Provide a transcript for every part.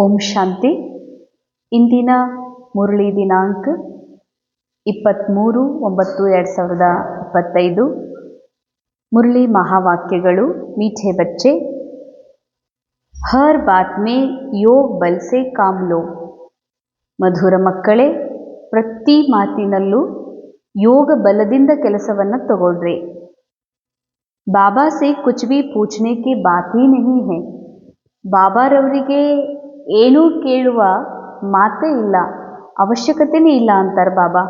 ಓಂ ಶಾಂತಿ. ಇಂದಿನ ಮುರಳಿ ದಿನಾಂಕ 23/9/2025. ಮುರಳಿ ಮಹಾವಾಕ್ಯಗಳು. ಮೀಠೆ ಬಚ್ಚೆ, ಹರ್ ಬಾತ್ ಮೇ ಯೋಗ್ ಬಲ್ ಸೆ ಕಾಮ್ ಲೋ. ಮಧುರ ಮಕ್ಕಳೇ, ಪ್ರತಿ ಮಾತಿನಲ್ಲೂ ಯೋಗ ಬಲದಿಂದ ಕೆಲಸವನ್ನು ತಗೊಳ್ರಿ. ಬಾಬಾ ಸೆ ಕುಚ್ ಭಿ ಪೂಛನೆ ಕಿ ಬಾತ್ ಹಿ ನಹೀ ಹೈ. ಬಾಬಾರವರಿಗೆ ಏನೂ ಕೇಳುವ ಮಾತೇ ಇಲ್ಲ, ಅವಶ್ಯಕತೆನೇ ಇಲ್ಲ ಅಂತಾರೆ ಬಾಬಾ.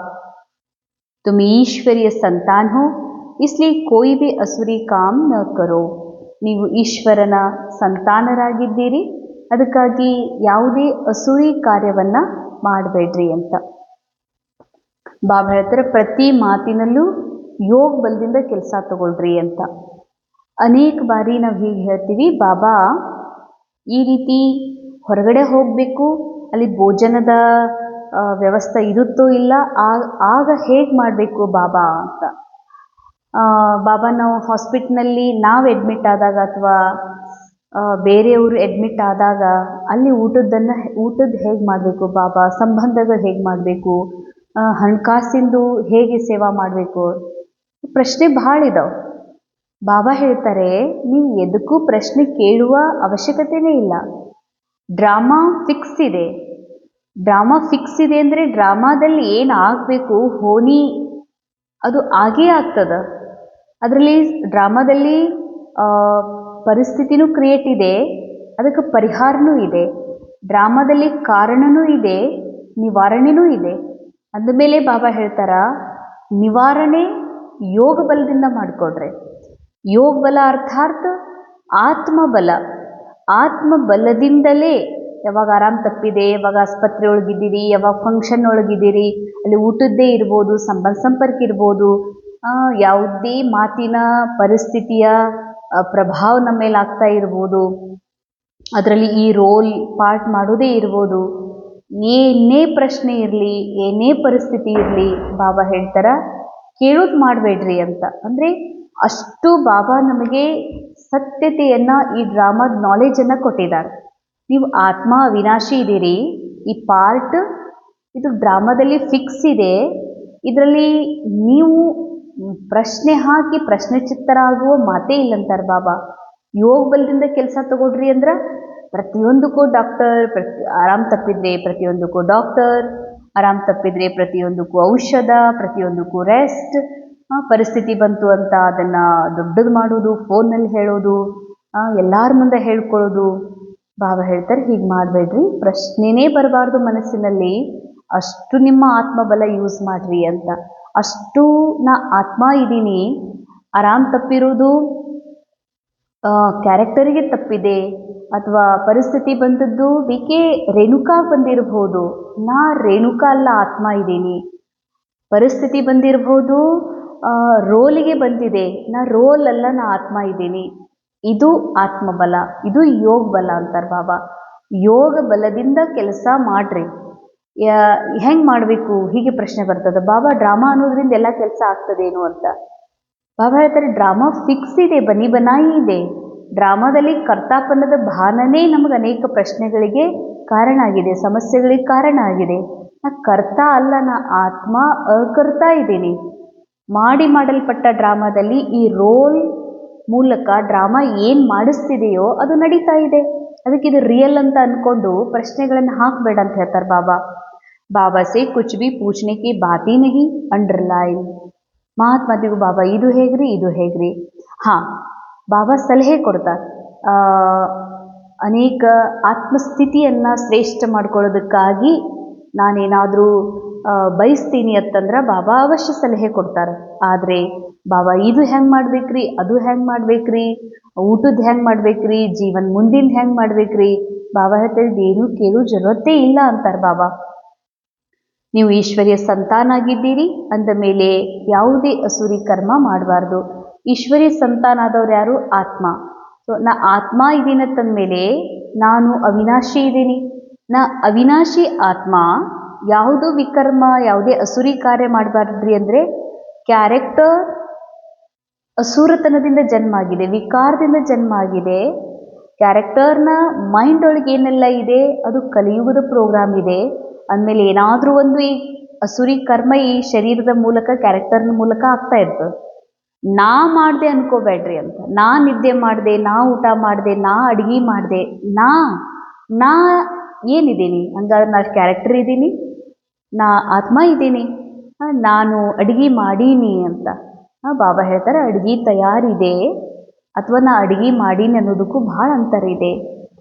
ತುಮ್ ಈಶ್ವರಿಯ ಸಂತಾನ್ ಹೋ, ಇಸ್ಲಿಯೇ ಕೋಯಿ ಭಿ ಅಸುರಿ ಕಾಮ್ ನ ಕರೋ. ನೀವು ಈಶ್ವರನ ಸಂತಾನರಾಗಿದ್ದೀರಿ, ಅದಕ್ಕಾಗಿ ಯಾವುದೇ ಅಸುರಿ ಕಾರ್ಯವನ್ನು ಮಾಡಬೇಡ್ರಿ ಅಂತ ಬಾಬಾ ಹೇಳ್ತಾರೆ. ಪ್ರತಿ ಮಾತಿನಲ್ಲೂ ಯೋಗ ಬಲದಿಂದ ಕೆಲಸ ತಗೊಳ್ರಿ ಅಂತ. ಅನೇಕ ಬಾರಿ ನಾವು ಹೀಗೆ ಹೇಳ್ತೀವಿ, ಬಾಬಾ ಈ ರೀತಿ ಹೊರಗಡೆ ಹೋಗಬೇಕು, ಅಲ್ಲಿ ಭೋಜನದ ವ್ಯವಸ್ಥೆ ಇರುತ್ತೋ ಇಲ್ಲ, ಆಗ ಹೇಗೆ ಮಾಡಬೇಕು ಬಾಬಾ ಅಂತ. ಬಾಬಾ ನಾವು ಹಾಸ್ಪಿಟ್ಲ್ನಲ್ಲಿ ನಾವು ಅಡ್ಮಿಟ್ ಆದಾಗ ಅಥವಾ ಬೇರೆಯವರು ಅಡ್ಮಿಟ್ ಆದಾಗ ಅಲ್ಲಿ ಊಟದ್ದು ಹೇಗೆ ಮಾಡಬೇಕು ಬಾಬಾ, ಸಂಬಂಧಗಳು ಹೇಗೆ ಮಾಡಬೇಕು, ಹಣಕಾಸಿಂದು ಹೇಗೆ ಸೇವಾ ಮಾಡಬೇಕು, ಪ್ರಶ್ನೆ ಭಾಳ ಇದಾವೆ. ಬಾಬಾ ಹೇಳ್ತಾರೆ, ನೀವು ಎದಕ್ಕೂ ಪ್ರಶ್ನೆ ಕೇಳುವ ಅವಶ್ಯಕತೆನೇ ಇಲ್ಲ. ಡ್ರಾಮಾ ಫಿಕ್ಸ್ ಇದೆ. ಡ್ರಾಮಾ ಫಿಕ್ಸ್ ಇದೆ ಅಂದರೆ ಡ್ರಾಮಾದಲ್ಲಿ ಏನು ಆಗಬೇಕು, ಹೋನಿ ಅದು ಆಗೇ ಆಗ್ತದೆ. ಅದರಲ್ಲಿ ಡ್ರಾಮಾದಲ್ಲಿ ಪರಿಸ್ಥಿತಿನೂ ಕ್ರಿಯೇಟ್ ಇದೆ, ಅದಕ್ಕೆ ಪರಿಹಾರನೂ ಇದೆ. ಡ್ರಾಮಾದಲ್ಲಿ ಕಾರಣನೂ ಇದೆ, ನಿವಾರಣೆನೂ ಇದೆ. ಅಂದಮೇಲೆ ಬಾಬಾ ಹೇಳ್ತಾರ, ನಿವಾರಣೆ ಯೋಗ ಬಲದಿಂದ ಮಾಡಿಕೊಡ್ರಿ. ಯೋಗ ಬಲ ಅರ್ಥಾತ್ ಆತ್ಮಬಲ. ಆತ್ಮಬಲದಿಂದಲೇ ಯಾವಾಗ ಆರಾಮ್ ತಪ್ಪಿದೆ, ಯಾವಾಗ ಆಸ್ಪತ್ರೆ ಒಳಗಿದ್ದೀರಿ, ಯಾವಾಗ ಫಂಕ್ಷನ್ ಒಳಗಿದ್ದೀರಿ, ಅಲ್ಲಿ ಊಟದ್ದೇ ಇರ್ಬೋದು, ಸಂಪರ್ಕ ಇರ್ಬೋದು, ಯಾವುದೇ ಮಾತಿನ ಪರಿಸ್ಥಿತಿಯ ಪ್ರಭಾವ ನಮ್ಮ ಮೇಲೆ ಆಗ್ತಾ ಇರ್ಬೋದು, ಅದರಲ್ಲಿ ಈ ರೋಲ್ ಪಾರ್ಟ್ ಮಾಡೋದೇ ಇರ್ಬೋದು. ಏನೇ ಪ್ರಶ್ನೆ ಇರಲಿ, ಏನೇ ಪರಿಸ್ಥಿತಿ ಇರಲಿ, ಬಾಬಾ ಹೇಳ್ತಾರ ಕೇಳೋದು ಮಾಡಬೇಡ್ರಿ ಅಂತ. ಅಂದರೆ ಅಷ್ಟು ಬಾಬಾ ನಮಗೆ ಸತ್ಯತೆಯನ್ನು, ಈ ಡ್ರಾಮಾದ ನಾಲೆಜನ್ನು ಕೊಟ್ಟಿದ್ದಾರೆ. ನೀವು ಆತ್ಮ ಅವಿನಾಶಿ ಇದ್ದೀರಿ, ಈ ಪಾರ್ಟ್ ಇದು ಡ್ರಾಮಾದಲ್ಲಿ ಫಿಕ್ಸ್ ಇದೆ, ಇದರಲ್ಲಿ ನೀವು ಪ್ರಶ್ನೆ ಹಾಕಿ ಪ್ರಶ್ನೆ ಚಿತ್ತರಾಗುವ ಮಾತೇ ಇಲ್ಲಂತಾರೆ ಬಾಬಾ. ಯೋಗ ಬಲದಿಂದ ಕೆಲಸ ತಗೊಳ್ರಿ ಅಂದ್ರೆ ಪ್ರತಿಯೊಂದಕ್ಕೂ ಡಾಕ್ಟರ್, ಆರಾಮ್ ತಪ್ಪಿದ್ರೆ ಪ್ರತಿಯೊಂದಕ್ಕೂ ಡಾಕ್ಟರ್, ಆರಾಮ್ ತಪ್ಪಿದ್ರೆ ಪ್ರತಿಯೊಂದಕ್ಕೂ ಔಷಧ, ಪ್ರತಿಯೊಂದಕ್ಕೂ ರೆಸ್ಟ್. ಪರಿಸ್ಥಿತಿ ಬಂತು ಅಂತ ಅದನ್ನು ದೊಡ್ಡದು ಮಾಡೋದು, ಫೋನ್ನಲ್ಲಿ ಹೇಳೋದು, ಎಲ್ಲರ ಮುಂದೆ ಹೇಳ್ಕೊಳ್ಳೋದು. ಬಾಬಾ ಹೇಳ್ತಾರೆ, ಹೀಗೆ ಮಾಡಬೇಡ್ರಿ, ಪ್ರಶ್ನೆನೇ ಬರಬಾರ್ದು ಮನಸ್ಸಿನಲ್ಲಿ. ಅಷ್ಟು ನಿಮ್ಮ ಆತ್ಮಬಲ ಯೂಸ್ ಮಾಡ್ರಿ ಅಂತ. ಅಷ್ಟು ನಾ ಆತ್ಮ ಇದ್ದೀನಿ, ಆರಾಮ್ ತಪ್ಪಿರೋದು ಕ್ಯಾರೆಕ್ಟರಿಗೆ ತಪ್ಪಿದೆ, ಅಥವಾ ಪರಿಸ್ಥಿತಿ ಬಂದದ್ದು ಕೆ ರೇಣುಕಾ ಬಂದಿರಬಹುದು. ನಾ ರೇಣುಕಾ ಅಲ್ಲ, ಆತ್ಮ ಇದ್ದೀನಿ. ಪರಿಸ್ಥಿತಿ ಬಂದಿರಬಹುದು, ರೋಲಿಗೆ ಬಂದಿದೆ, ನಾ ರೋಲ್ ಅಲ್ಲ, ನಾ ಆತ್ಮ ಇದ್ದೀನಿ. ಇದು ಆತ್ಮಬಲ, ಇದು ಯೋಗ ಬಲ ಅಂತಾರೆ ಬಾಬಾ. ಯೋಗ ಬಲದಿಂದ ಕೆಲಸ ಮಾಡ್ರಿ. ಹೆಂಗೆ ಮಾಡಬೇಕು ಹೀಗೆ ಪ್ರಶ್ನೆ ಬರ್ತದೆ. ಬಾಬಾ ಡ್ರಾಮಾ ಅನ್ನೋದ್ರಿಂದ ಎಲ್ಲ ಕೆಲಸ ಆಗ್ತದೇನು ಅಂತ ಬಾಬಾ ಹೇಳ್ತಾರೆ, ಡ್ರಾಮಾ ಫಿಕ್ಸ್ ಇದೆ, ಬನಿ ಬನಾಯಿ ಇದೆ. ಡ್ರಾಮಾದಲ್ಲಿ ಕರ್ತಾಪನ್ನದ ಭಾನನೇ ನಮಗೆ ಅನೇಕ ಪ್ರಶ್ನೆಗಳಿಗೆ ಕಾರಣ ಆಗಿದೆ, ಸಮಸ್ಯೆಗಳಿಗೆ ಕಾರಣ ಆಗಿದೆ. ನಾ ಕರ್ತ ಅಲ್ಲ, ನಾ ಆತ್ಮ ಅಕರ್ತಾ ಇದ್ದೀನಿ. ಮಾಡಲ್ಪಟ್ಟ ಡ್ರಾಮಾದಲ್ಲಿ ಈ ರೋಲ್ ಮೂಲಕ ಡ್ರಾಮಾ ಏನು ಮಾಡಿಸ್ತಿದೆಯೋ ಅದು ನಡೀತಾ ಇದೆ. ಅದಕ್ಕೆ ಇದು ರಿಯಲ್ ಅಂತ ಅಂದ್ಕೊಂಡು ಪ್ರಶ್ನೆಗಳನ್ನು ಹಾಕಬೇಡ ಅಂತ ಹೇಳ್ತಾರೆ ಬಾಬಾ. ಬಾಬಾ ಸೆ ಕುಚ್ ಭಿ ಪೂಛನೆ ಕಿ ಬಾತ್ ಹಿ ನಹೀ, ಅಂಡರ್ಲೈನ್. ಮಾತಿಗೂ ಬಾಬಾ ಇದು ಹೇಗ್ರಿ, ಇದು ಹೇಗ್ರಿ. ಬಾಬಾ ಸಲಹೆ ಕೊಡ್ತಾರೆ. ಅನೇಕ ಆತ್ಮಸ್ಥಿತಿಯನ್ನು ಶ್ರೇಷ್ಠ ಮಾಡ್ಕೊಳ್ಳೋದಕ್ಕಾಗಿ ನಾನೇನಾದರೂ ಬಯಸ್ತೀನಿ ಅಂತಂದ್ರೆ ಬಾಬಾ ಅವಶ್ಯ ಸಲಹೆ ಕೊಡ್ತಾರೆ. ಆದರೆ ಬಾಬಾ ಇದು ಹೆಂಗೆ ಮಾಡ್ಬೇಕ್ರಿ, ಅದು ಹೆಂಗೆ ಮಾಡ್ಬೇಕ್ರಿ, ಊಟದ್ದು ಹೆಂಗೆ ಮಾಡ್ಬೇಕ್ರಿ, ಜೀವನ ಮುಂದಿನ ಹೆಂಗೆ ಮಾಡ್ಬೇಕ್ರಿ, ಬಾಬಾ ಹೇಳ್ತಾರೆ ಏನು ಕೇಳೋ ಜರೂರತ್ತೇ ಇಲ್ಲ ಅಂತಾರೆ ಬಾಬಾ. ನೀವು ಈಶ್ವರಿಯ ಸಂತಾನ ಆಗಿದ್ದೀರಿ ಅಂದ ಮೇಲೆ ಯಾವುದೇ ಅಸುರಿ ಕರ್ಮ ಮಾಡಬಾರ್ದು. ಈಶ್ವರಿಯ ಸಂತಾನ ಆದವ್ರು ಯಾರು? ಆತ್ಮ. ಸೊ ನಾ ಆತ್ಮ ಇದ್ದೀನಿ ಅಂತಂದಮೇಲೆ ನಾನು ಅವಿನಾಶಿ ಇದ್ದೀನಿ. ನಾ ಅವಿನಾಶಿ ಆತ್ಮ. ಯಾವುದೂ ವಿಕರ್ಮ, ಯಾವುದೇ ಅಸುರಿ ಕಾರ್ಯ ಮಾಡಬಾರ್ದ್ರಿ. ಅಂದರೆ ಕ್ಯಾರೆಕ್ಟರ್ ಅಸುರತನದಿಂದ ಜನ್ಮ ಆಗಿದೆ, ವಿಕಾರದಿಂದ ಜನ್ಮ ಆಗಿದೆ. ಕ್ಯಾರೆಕ್ಟರ್ನ ಮೈಂಡ್ ಒಳಗೆ ಏನೆಲ್ಲ ಇದೆ ಅದು ಕಲಿಯುಗದ ಪ್ರೋಗ್ರಾಮ್ ಇದೆ ಅಂದಮೇಲೆ ಏನಾದರೂ ಒಂದು ಈ ಅಸುರಿ ಕರ್ಮ ಈ ಶರೀರದ ಮೂಲಕ ಕ್ಯಾರೆಕ್ಟರ್ನ ಮೂಲಕ ಆಗ್ತಾ ಇರ್ತದೆ. ನಾ ಮಾಡಿದೆ ಅನ್ಕೋಬೇಡ್ರಿ ಅಂತ. ನಾ ನಿದ್ದೆ ಮಾಡಿದೆ, ನಾ ಊಟ ಮಾಡಿದೆ, ನಾ ಅಡುಗೆ ಮಾಡಿದೆ, ನಾ ಏನಿದ್ದೀನಿ ಹಂಗಾದ್ರೆ ನಾ ಕ್ಯಾರೆಕ್ಟರ್ ಇದ್ದೀನಿ, ನಾ ಆತ್ಮ ಇದ್ದೀನಿ, ನಾನು ಅಡುಗೆ ಮಾಡೀನಿ ಅಂತ. ಬಾಬಾ ಹೇಳ್ತಾರೆ ಅಡುಗೆ ತಯಾರಿದೆ ಅಥವಾ ನಾ ಅಡುಗೆ ಮಾಡೀನಿ ಅನ್ನೋದಕ್ಕೂ ಭಾಳ ಅಂತರ ಇದೆ.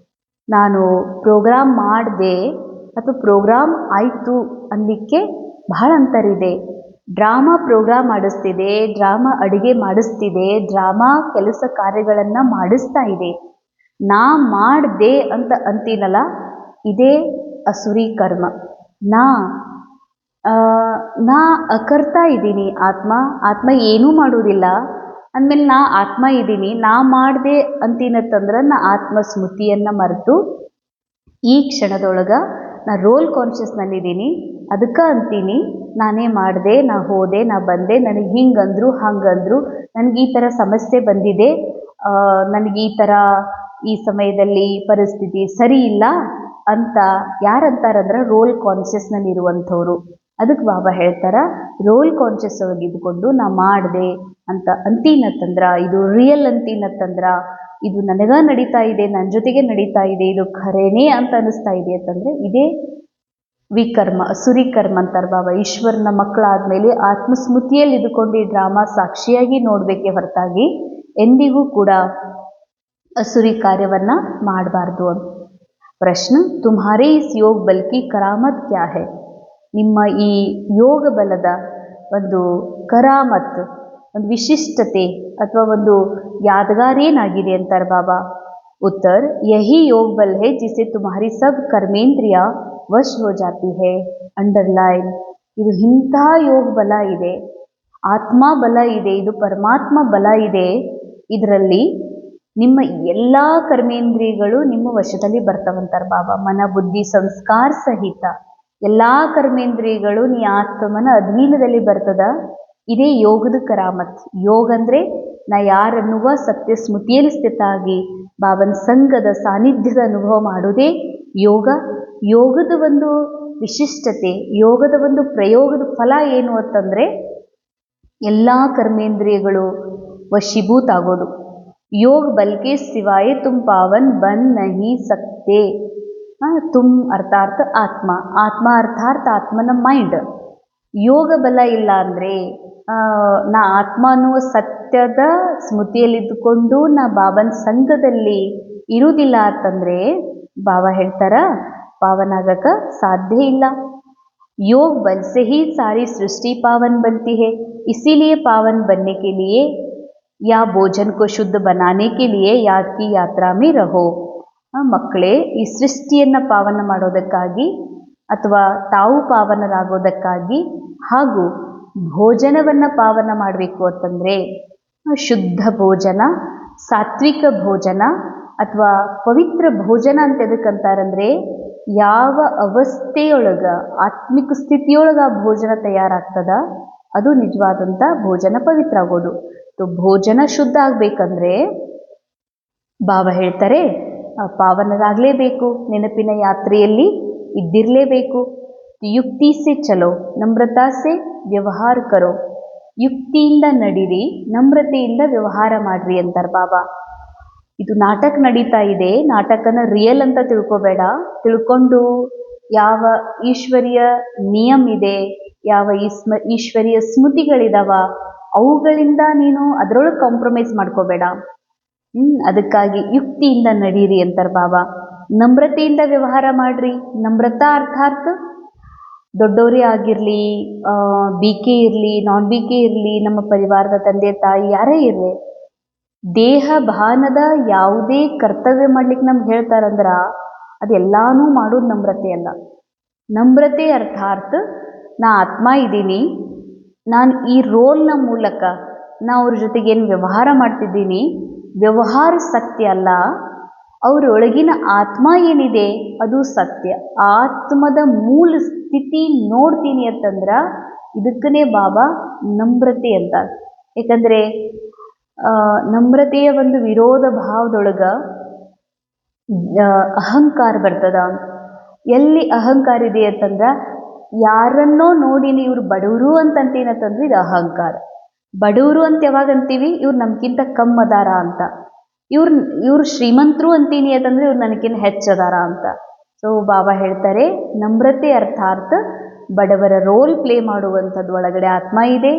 ನಾನು ಪ್ರೋಗ್ರಾಮ್ ಮಾಡಿದೆ ಅಥವಾ ಪ್ರೋಗ್ರಾಮ್ ಆಯಿತು ಅನ್ನಲಿಕ್ಕೆ ಬಹಳ ಅಂತರಿದೆ. ಡ್ರಾಮಾ ಪ್ರೋಗ್ರಾಮ್ ಮಾಡಿಸ್ತಿದೆ, ಡ್ರಾಮಾ ಅಡುಗೆ ಮಾಡಿಸ್ತಿದೆ, ಡ್ರಾಮಾ ಕೆಲಸ ಕಾರ್ಯಗಳನ್ನು ಮಾಡಿಸ್ತಾ ಇದೆ. ನಾ ಮಾಡಿದೆ ಅಂತ ಅಂತೀನಲ್ಲ, ಇದೇ ಅಸುರಿ ಕರ್ಮ. ನಾ ಅಕರ್ತಾ ಇದ್ದೀನಿ. ಆತ್ಮ ಏನೂ ಮಾಡುವುದಿಲ್ಲ ಅಂದಮೇಲೆ ನಾ ಆತ್ಮ ಇದ್ದೀನಿ. ನಾ ಮಾಡಿದೆ ಅಂತೀನತ್ತಂದ್ರೆ ನಾ ಆತ್ಮ ಸ್ಮೃತಿಯನ್ನು ಮರೆತು ಈ ಕ್ಷಣದೊಳಗೆ ನಾ ರೋಲ್ ಕಾನ್ಷಿಯಸ್ನಲ್ಲಿದ್ದೀನಿ. ಅದಕ್ಕೆ ಅಂತೀನಿ ನಾನೇ ಮಾಡಿದೆ, ನಾ ಹೋದೆ, ನಾ ಬಂದೆ, ನನಗೆ ಹಿಂಗಂದ್ರು ಹಂಗಂದ್ರು, ನನಗೆ ಈ ಥರ ಸಮಸ್ಯೆ ಬಂದಿದೆ, ನನಗೆ ಈ ಥರ ಈ ಸಮಯದಲ್ಲಿ ಪರಿಸ್ಥಿತಿ ಸರಿ ಇಲ್ಲ ಅಂತ ಯಾರಂತಾರಂದ್ರೆ ರೋಲ್ ಕಾನ್ಷಿಯಸ್ನಲ್ಲಿರುವಂಥವ್ರು. ಅದಕ್ಕೆ ಬಾಬಾ ಹೇಳ್ತಾರ ರೋಲ್ ಕಾನ್ಷಿಯಸ್ ಒಳಗೆ ಇದ್ಕೊಂಡು ನಾ ಮಾಡಿದೆ ಅಂತ ಅಂತೀನತ್ತಂದ್ರ, ಇದು ರಿಯಲ್ ಅಂತೀನತ್ತಂದ್ರ, ಇದು ನನಗ ನಡೀತಾ ಇದೆ, ನನ್ನ ಜೊತೆಗೆ ನಡೀತಾ ಇದೆ, ಇದು ಖರೇನೇ ಅಂತ ಅನಿಸ್ತಾ ಇದೆ ಅಂತಂದರೆ ಇದೇ ವಿಕರ್ಮ, ಅಸುರಿ ಕರ್ಮ ಅಂತಾರೆ ಬಾಬಾ. ಈಶ್ವರನ ಮಕ್ಕಳಾದಮೇಲೆ ಆತ್ಮಸ್ಮೃತಿಯಲ್ಲಿ ಇದ್ಕೊಂಡು ಈ ಡ್ರಾಮಾ ಸಾಕ್ಷಿಯಾಗಿ ನೋಡಬೇಕೇ ಹೊರತಾಗಿ ಎಂದಿಗೂ ಕೂಡ ಅಸುರಿ ಕಾರ್ಯವನ್ನು ಮಾಡಬಾರ್ದು ಅಂತ. ಪ್ರಶ್ನೆ, ತುಮ್ಹಾರೇ ಇಸ್ ಯೋಗ ಬಲ್ ಕಿ ಕರಾಮತ್ ಕ್ಯಾ ಹೈ? ನಿಮ್ಮ ಈ ಯೋಗ ಬಲದ ಒಂದು ಕರಾಮತ್, ಒಂದು ವಿಶಿಷ್ಟತೆ ಅಥವಾ ಒಂದು ಯಾದಗಾರ್ ಏನಾಗಿದೆ ಅಂತಾರೆ ಬಾಬಾ. ಉತ್ತರ, ಯಹಿ ಯೋಗ ಬಲ್ ಹೈ ಜಿಸೆ ತುಮ್ಹಾರಿ ಸಬ್ ಕರ್ಮೇಂದ್ರಿಯ ವಶ್ ಹೋ ಜಾತಿ ಹೈ. ಅಂಡರ್ಲೈನ್, ಇದು ಇಂಥ ಯೋಗ ಬಲ ಇದೆ, ಆತ್ಮ ಬಲ ಇದೆ, ಇದು ಪರಮಾತ್ಮ ಬಲ ಇದೆ. ಇದರಲ್ಲಿ ನಿಮ್ಮ ಎಲ್ಲ ಕರ್ಮೇಂದ್ರಿಯಗಳು ನಿಮ್ಮ ವಶದಲ್ಲಿ ಬರ್ತಾವಂತಾರೆ ಬಾಬಾ. ಮನ ಬುದ್ಧಿ ಸಂಸ್ಕಾರ ಸಹಿತ ಎಲ್ಲ ಕರ್ಮೇಂದ್ರಿಯಗಳು ನೀ ಆತ್ಮನ ಅಧೀನದಲ್ಲಿ ಬರ್ತದ. ಇದೇ ಯೋಗದ ಕರಾಮತ್. ಯೋಗ ಅಂದರೆ ನಾ ಯಾರನ್ನುವ ಸತ್ಯ ಸ್ಮೃತಿಯಲ್ಲಿ ಸ್ಥಿತ ಆಗಿ ಬಾಬನ ಸಂಘದ ಸಾನ್ನಿಧ್ಯದ ಅನುಭವ ಮಾಡೋದೇ ಯೋಗ. ಯೋಗದ ಒಂದು ವಿಶಿಷ್ಟತೆ, ಯೋಗದ ಒಂದು ಪ್ರಯೋಗದ ಫಲ ಏನು ಅಂತಂದರೆ ಎಲ್ಲ ಕರ್ಮೇಂದ್ರಿಯಗಳು ವಶೀಭೂತ ಆಗೋದು. ಯೋಗ ಬಲ್ಕೆ ಸಿವಾಯೆ ತುಮ್ ಪಾವನ್ ಬನ್ ನಹಿ ಸಕ್ತೆ. ತುಮ್ ಅರ್ಥಾರ್ಥ ಆತ್ಮ, ಆತ್ಮ ಅರ್ಥಾರ್ಥ ಆತ್ಮನ ಮೈಂಡ್. ಯೋಗ ಬಲ ಇಲ್ಲ ಅಂದರೆ ನಾ ಆತ್ಮ ಅನ್ನುವ ಸತ್ಯದ ಸ್ಮೃತಿಯಲ್ಲಿದ್ದುಕೊಂಡು ನಾ ಬಾಬನ ಸಂಘದಲ್ಲಿ ಇರುವುದಿಲ್ಲ ಅಂತಂದರೆ ಬಾಬಾ ಹೇಳ್ತಾರ ಪಾವನಾಗಕ್ಕೆ ಸಾಧ್ಯ ಇಲ್ಲ. योग बल से ही सारी सृष्टि पावन बनती है. इसीलिए पावन बनने के लिए या भोजन को शुद्ध बनाने के लिए याद की यात्रा में रहो. ಮಕ್ಕಳೇ, ಈ ಸೃಷ್ಟಿಯನ್ನು ಪಾವನ ಮಾಡೋದಕ್ಕಾಗಿ ಅಥವಾ ತಾವು ಪಾವನರಾಗೋದಕ್ಕಾಗಿ ಹಾಗೂ ಭೋಜನವನ್ನು ಪಾವನ ಮಾಡಬೇಕು ಅಂತಂದರೆ ಶುದ್ಧ ಭೋಜನ, ಸಾತ್ವಿಕ ಭೋಜನ ಅಥವಾ ಪವಿತ್ರ ಭೋಜನ ಅಂತ ಎದಕ್ಕಂತಾರಂದರೆ ಯಾವ ಅವಸ್ಥೆಯೊಳಗೆ ಆತ್ಮಿಕ ಸ್ಥಿತಿಯೊಳಗೆ ಆ ಭೋಜನ ತಯಾರಾಗ್ತದ ಅದು ನಿಜವಾದಂಥ ಭೋಜನ ಪವಿತ್ರ ಆಗೋದು. ಭೋಜನ ಶುದ್ಧ ಆಗಬೇಕಂದ್ರೆ ಬಾಬಾ ಹೇಳ್ತಾರೆ ಪಾವನರಾಗಲೇಬೇಕು, ನೆನಪಿನ ಯಾತ್ರೆಯಲ್ಲಿ ಇದ್ದಿರಲೇಬೇಕು. ಯುಕ್ತಿ ಸೆ ಚಲೋ, ನಮ್ರತಾ ಸೆ ವ್ಯವಹಾರ ಕರೋ. ಯುಕ್ತಿಯಿಂದ ನಡೀರಿ, ನಮ್ರತೆಯಿಂದ ವ್ಯವಹಾರ ಮಾಡ್ರಿ ಅಂತಾರೆ ಬಾಬಾ. ಇದು ನಾಟಕ ನಡೀತಾ ಇದೆ, ನಾಟಕನ ರಿಯಲ್ ಅಂತ ತಿಳ್ಕೊಬೇಡ. ತಿಳ್ಕೊಂಡು ಯಾವ ಈಶ್ವರಿಯ ನಿಯಮ ಇದೆ, ಯಾವ ಈಶ್ವರಿಯ ಸ್ಮೃತಿಗಳಿದಾವ ಅವುಗಳಿಂದ ನೀನು ಅದರೊಳಗೆ ಕಾಂಪ್ರಮೈಸ್ ಮಾಡ್ಕೋಬೇಡ. ಅದಕ್ಕಾಗಿ ಯುಕ್ತಿಯಿಂದ ನಡೀರಿ ಅಂತಾರೆ ಬಾಬಾ. ನಮ್ರತೆಯಿಂದ ವ್ಯವಹಾರ ಮಾಡ್ರಿ. ನಮ್ರತಾ ಅರ್ಥಾರ್ಥ ದೊಡ್ಡವರೇ ಆಗಿರಲಿ, ಬಿ ಕೆ ಇರಲಿ, ನಾನ್ ಬಿ ಕೆ ಇರಲಿ, ನಮ್ಮ ಪರಿವಾರದ ತಂದೆ ತಾಯಿ ಯಾರೇ ಇರಲಿ, ದೇಹ ಭಾನದ ಯಾವುದೇ ಕರ್ತವ್ಯ ಮಾಡ್ಲಿಕ್ಕೆ ನಮ್ಗೆ ಹೇಳ್ತಾರಂದ್ರೆ ಅದೆಲ್ಲಾನು ಮಾಡೋದು ನಮ್ರತೆ ಅಲ್ಲ. ನಮ್ರತೆ ಅರ್ಥಾರ್ಥ ನಾ ಆತ್ಮ ಇದ್ದೀನಿ, ನಾನು ಈ ರೋಲ್ನ ಮೂಲಕ ನಾ ಅವ್ರ ಜೊತೆಗೆ ಏನು ವ್ಯವಹಾರ ಮಾಡ್ತಿದ್ದೀನಿ, ವ್ಯವಹಾರ ಸತ್ಯ ಅಲ್ಲ, ಅವರೊಳಗಿನ ಆತ್ಮ ಏನಿದೆ ಅದು ಸತ್ಯ. ಆತ್ಮದ ಮೂಲ ಸ್ಥಿತಿ ನೋಡ್ತೀನಿ ಅಂತಂದ್ರೆ ಇದಕ್ಕನೇ ಬಾಬಾ ನಮ್ರತೆ ಅಂತ. ಯಾಕಂದರೆ ನಮ್ರತೆಯ ಒಂದು ವಿರೋಧ ಭಾವದೊಳಗೆ ಅಹಂಕಾರ ಬರ್ತದ. ಎಲ್ಲಿ ಅಹಂಕಾರ ಇದೆ ಅಂತಂದ್ರೆ ಯಾರನ್ನೋ ನೋಡಿನಿ ಇವ್ರು ಬಡವರು ಅಂತ ಅಂತೀನಂತಂದ್ರೆ ಇದು ಅಹಂಕಾರ. ಬಡವರು ಅಂತ ಯಾವಾಗ ಅಂತೀವಿ, ಇವ್ರು ನಮ್ಗಿಂತ ಕಮ್ಮಿ ಅದಾರ ಅಂತ. ಇವ್ರು ಶ್ರೀಮಂತರು ಅಂತೀನಿ ಅಂತಂದ್ರೆ ಇವ್ರು ನನಗಿಂತ ಹೆಚ್ಚದಾರ ಅಂತ. ಸೊ ಬಾಬಾ ಹೇಳ್ತಾರೆ, ನಮ್ರತೆ ಅರ್ಥಾತ್ ಬಡವರ ರೋಲ್ ಪ್ಲೇ ಮಾಡುವಂಥದ್ದು ಒಳಗಡೆ ಆತ್ಮ ಇದೆ.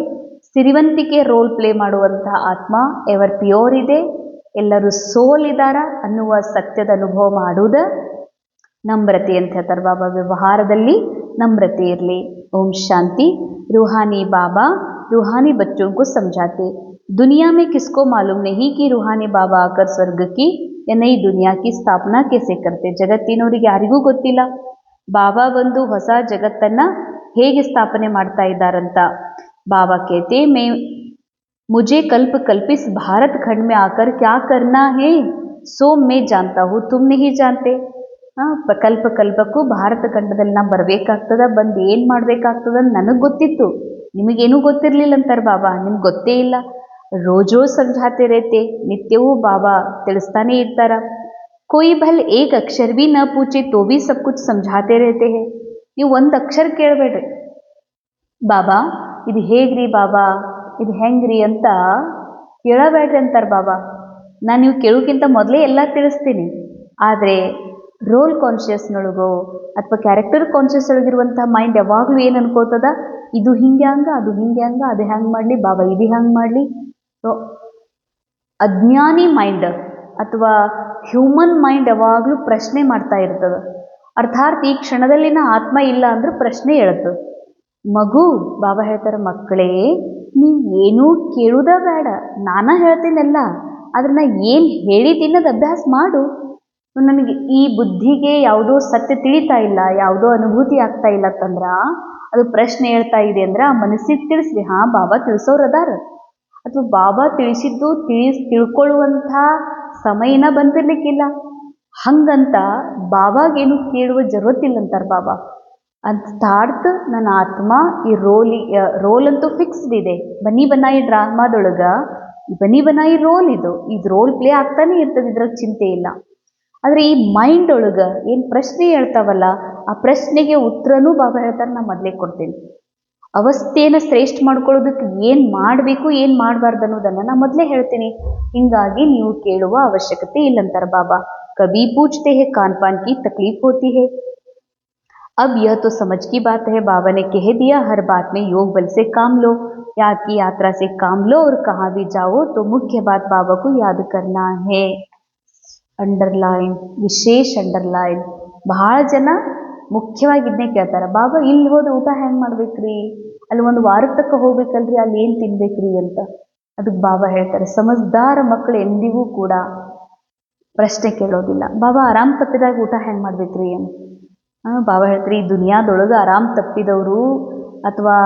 ಸಿರಿವಂತಿಕೆ ರೋಲ್ ಪ್ಲೇ ಮಾಡುವಂತಹ ಆತ್ಮ ಎವರ್ ಪ್ಯೂರ್ ಇದೆ. ಎಲ್ಲರೂ ಸೋಲ್ ಇದಾರ ಅನ್ನುವ ಸತ್ಯದ ಅನುಭವ ಮಾಡುವುದ ನಮ್ರತೆ ಅಂತ ಹೇಳ್ತಾರೆ ಬಾಬಾ. ವ್ಯವಹಾರದಲ್ಲಿ ನಮ್ರತೆ ಇರಲಿ. ಓಂ ಶಾಂತಿ. रूहानी बाबा रूहानी बच्चों को समझाते, दुनिया में किसको मालूम नहीं कि रूहानी बाबा आकर स्वर्ग की या नई दुनिया की स्थापना कैसे करते. ಜಗತ್ತಿನವರಿಗೆ ಯಾರಿಗೂ ಗೊತ್ತಿಲ್ಲ ಬಾಬಾ ಬಂದು ಹೊಸ ಜಗತ್ತನ್ನ ಹೇಗೆ ಸ್ಥಾಪನೆ ಮಾಡ್ತಾ ಇದ್ದಾರಂತ. बाबा कहते मैं मुझे कल्प कल्प इस भारत खंड में आकर क्या करना है सो मैं जानता हूँ, तुम नहीं जानते. ಕಲ್ಪ ಕಲ್ಪಕ್ಕೂ ಭಾರತ ಖಂಡದಲ್ಲಿ ನಾ ಬರಬೇಕಾಗ್ತದ, ಬಂದು ಏನು ಮಾಡಬೇಕಾಗ್ತದ ನನಗೆ ಗೊತ್ತಿತ್ತು, ನಿಮಗೇನೂ ಗೊತ್ತಿರಲಿಲ್ಲ ಅಂತಾರೆ ಬಾಬಾ. ನಿಮ್ಗೆ ಗೊತ್ತೇ ಇಲ್ಲ. ರೋಜ್ ರೋಜ್ ಸಮझाते रहते, ನಿತ್ಯವೂ ಬಾಬಾ ತಿಳಿಸ್ತಾನೆ ಇರ್ತಾರ. कोई भल एक अक्षर भी न पूछे तो भी सब कुछ समझाते रहते हैं. ನೀವು ಒಂದು ಅಕ್ಷರ ಕೇಳಬೇಡ್ರಿ, ಬಾಬಾ ಇದು ಹೇಗ್ರಿ ಬಾಬಾ ಇದು ಹೆಂಗ್ರಿ ಅಂತ ಕೇಳಬೇಡ್ರಿ ಅಂತಾರೆ ಬಾಬಾ. ನಾನು ನೀವು ಕೇಳೋಕ್ಕಿಂತ ಮೊದಲೇ ಎಲ್ಲ ತಿಳಿಸ್ತೀನಿ. ಆದರೆ ರೋಲ್ ಕಾನ್ಷಿಯಸ್ನೊಳಗೋ ಅಥವಾ ಕ್ಯಾರೆಕ್ಟರ್ ಕಾನ್ಷಿಯಸ್ ಒಳಗಿರುವಂಥ ಮೈಂಡ್ ಯಾವಾಗಲೂ ಏನು ಅನ್ಕೋತದ, ಇದು ಹಿಂಗೆ ಹಂಗೆ ಅದು ಹಿಂಗೆ ಹಂಗೆ, ಅದು ಹ್ಯಾಂಗೆ ಮಾಡಲಿ ಬಾಬಾ ಇದು ಹ್ಯಾಂಗೆ ಮಾಡಲಿ. ಸೊ ಅಜ್ಞಾನಿ ಮೈಂಡ್ ಅಥವಾ ಹ್ಯೂಮನ್ ಮೈಂಡ್ ಯಾವಾಗಲೂ ಪ್ರಶ್ನೆ ಮಾಡ್ತಾ ಇರ್ತದೆ. ಅರ್ಥಾತ್ ಈ ಕ್ಷಣದಲ್ಲಿನ ಆತ್ಮ ಇಲ್ಲ ಅಂದ್ರೆ ಪ್ರಶ್ನೆ ಹೇಳುತ್ತೆ. ಮಗು ಬಾಬಾ ಹೇಳ್ತಾರೆ, ಮಕ್ಕಳೇ ನೀವು ಏನೂ ಕೇಳುವುದ ಬೇಡ, ನಾನ ಹೇಳ್ತೀನಲ್ಲ, ಆದ್ರೆ ನಾ ಏನು ಹೇಳಿದ್ದೀನಿ ಅದು ಅಭ್ಯಾಸ ಮಾಡು. ನನಗೆ ಈ ಬುದ್ಧಿಗೆ ಯಾವುದೋ ಸತ್ಯ ತಿಳಿತಾ ಇಲ್ಲ, ಯಾವುದೋ ಅನುಭೂತಿ ಆಗ್ತಾ ಇಲ್ಲ ಅಂತಂದ್ರೆ ಅದು ಪ್ರಶ್ನೆ ಹೇಳ್ತಾ ಇದೆ ಅಂದ್ರೆ ಆ ಮನಸ್ಸಿಗೆ ತಿಳಿಸ್ರಿ, ಹಾಂ ಬಾಬಾ ತಿಳಿಸೋರು ಅದಾರ, ಅಥವಾ ಬಾಬಾ ತಿಳಿಸಿದ್ದು ತಿಳ್ಕೊಳ್ಳುವಂಥ ಸಮಯನ ಬಂದಿರ್ಲಿಕ್ಕಿಲ್ಲ. ಹಂಗಂತ ಬಾಬಾಗೇನು ಕೇಳುವ ಜರುರತ್ತಿಲ್ಲ ಅಂತಾರೆ ಬಾಬಾ. ಅರ್ಥಾತ್ ನನ್ನ ಆತ್ಮ ಈ ರೋಲ್ ಅಂತೂ ಫಿಕ್ಸ್ಡ್ ಇದೆ. ಬನ್ನಿ ಬನ್ನಾಯಿ ಡ್ರಾಮಾದೊಳಗೆ ಬನ್ನಿ ಬನ್ನಾಯಿ ರೋಲ್ ಇದು ರೋಲ್ ಪ್ಲೇ ಆಗ್ತಾನೆ ಇರ್ತದೆ, ಇದ್ರಾಗ ಚಿಂತೆ ಇಲ್ಲ. ಆದರೆ ಈ ಮೈಂಡ್ ಒಳಗೆ ಏನು ಪ್ರಶ್ನೆ ಹೇಳ್ತಾವಲ್ಲ, ಆ ಪ್ರಶ್ನೆಗೆ ಉತ್ತರನೂ ಬಾಬಾ ಹೇಳ್ತಾರೆ ನಾನು ಮೊದಲೇ ಕೊಡ್ತೇನೆ. ಅವಸ್ಥೆಯನ್ನು ಶ್ರೇಷ್ಠ ಮಾಡ್ಕೊಳ್ಳೋದಕ್ಕೆ ಏನು ಮಾಡಬೇಕು ಏನು ಮಾಡಬಾರ್ದು ಅನ್ನೋದನ್ನು ನಾನು ಮೊದಲೇ ಹೇಳ್ತೀನಿ. ಹಿಂಗಾಗಿ ನೀವು ಕೇಳುವ ಅವಶ್ಯಕತೆ ಇಲ್ಲಂತಾರೆ ಬಾಬಾ. ಕಭಿ ಪೂछते हैं कान पान की तकलीफ होती है, अब यह तो समझ की बात है, बाबा ने कह दिया हर बात में योग बल से काम लो, याद की यात्रा से काम लो और कहाँ भी जाओ तो मुख्य बात बाबा को याद करना है. ಅಂಡರ್ಲೈನ್, ವಿಶೇಷ ಅಂಡರ್ಲೈನ್. ಬಹಳ ಜನ ಮುಖ್ಯವಾಗಿ ಇದನ್ನೇ ಕೇಳ್ತಾರೆ, ಬಾಬಾ ಇಲ್ಲಿ ಹೋದ ಊಟ ಹೆಂಗೆ ಮಾಡ್ಬೇಕ್ರಿ, ಅಲ್ಲಿ ಒಂದು ವಾರದ ತಕ್ಕ ಹೋಗ್ಬೇಕಲ್ರಿ, ಅಲ್ಲಿ ಏನು ತಿನ್ಬೇಕ್ರಿ ಅಂತ. ಅದಕ್ಕೆ ಬಾಬಾ ಹೇಳ್ತಾರೆ, ಸಮಜ್ದಾರ ಮಕ್ಕಳು ಎಂದಿಗೂ ಕೂಡ ಪ್ರಶ್ನೆ ಕೇಳೋದಿಲ್ಲ. ಬಾಬಾ ಆರಾಮ್ ತಪ್ಪಿದಾಗ ಊಟ ಹೆಂಗೆ ಮಾಡ್ಬೇಕ್ರಿ ಅಂತ. ಬಾಬಾ ಹೇಳ್ತಾರೆ, ಈ ದುನಿಯಾದೊಳಗೆ ಆರಾಮ್ ತಪ್ಪಿದವರು ಅಥವಾ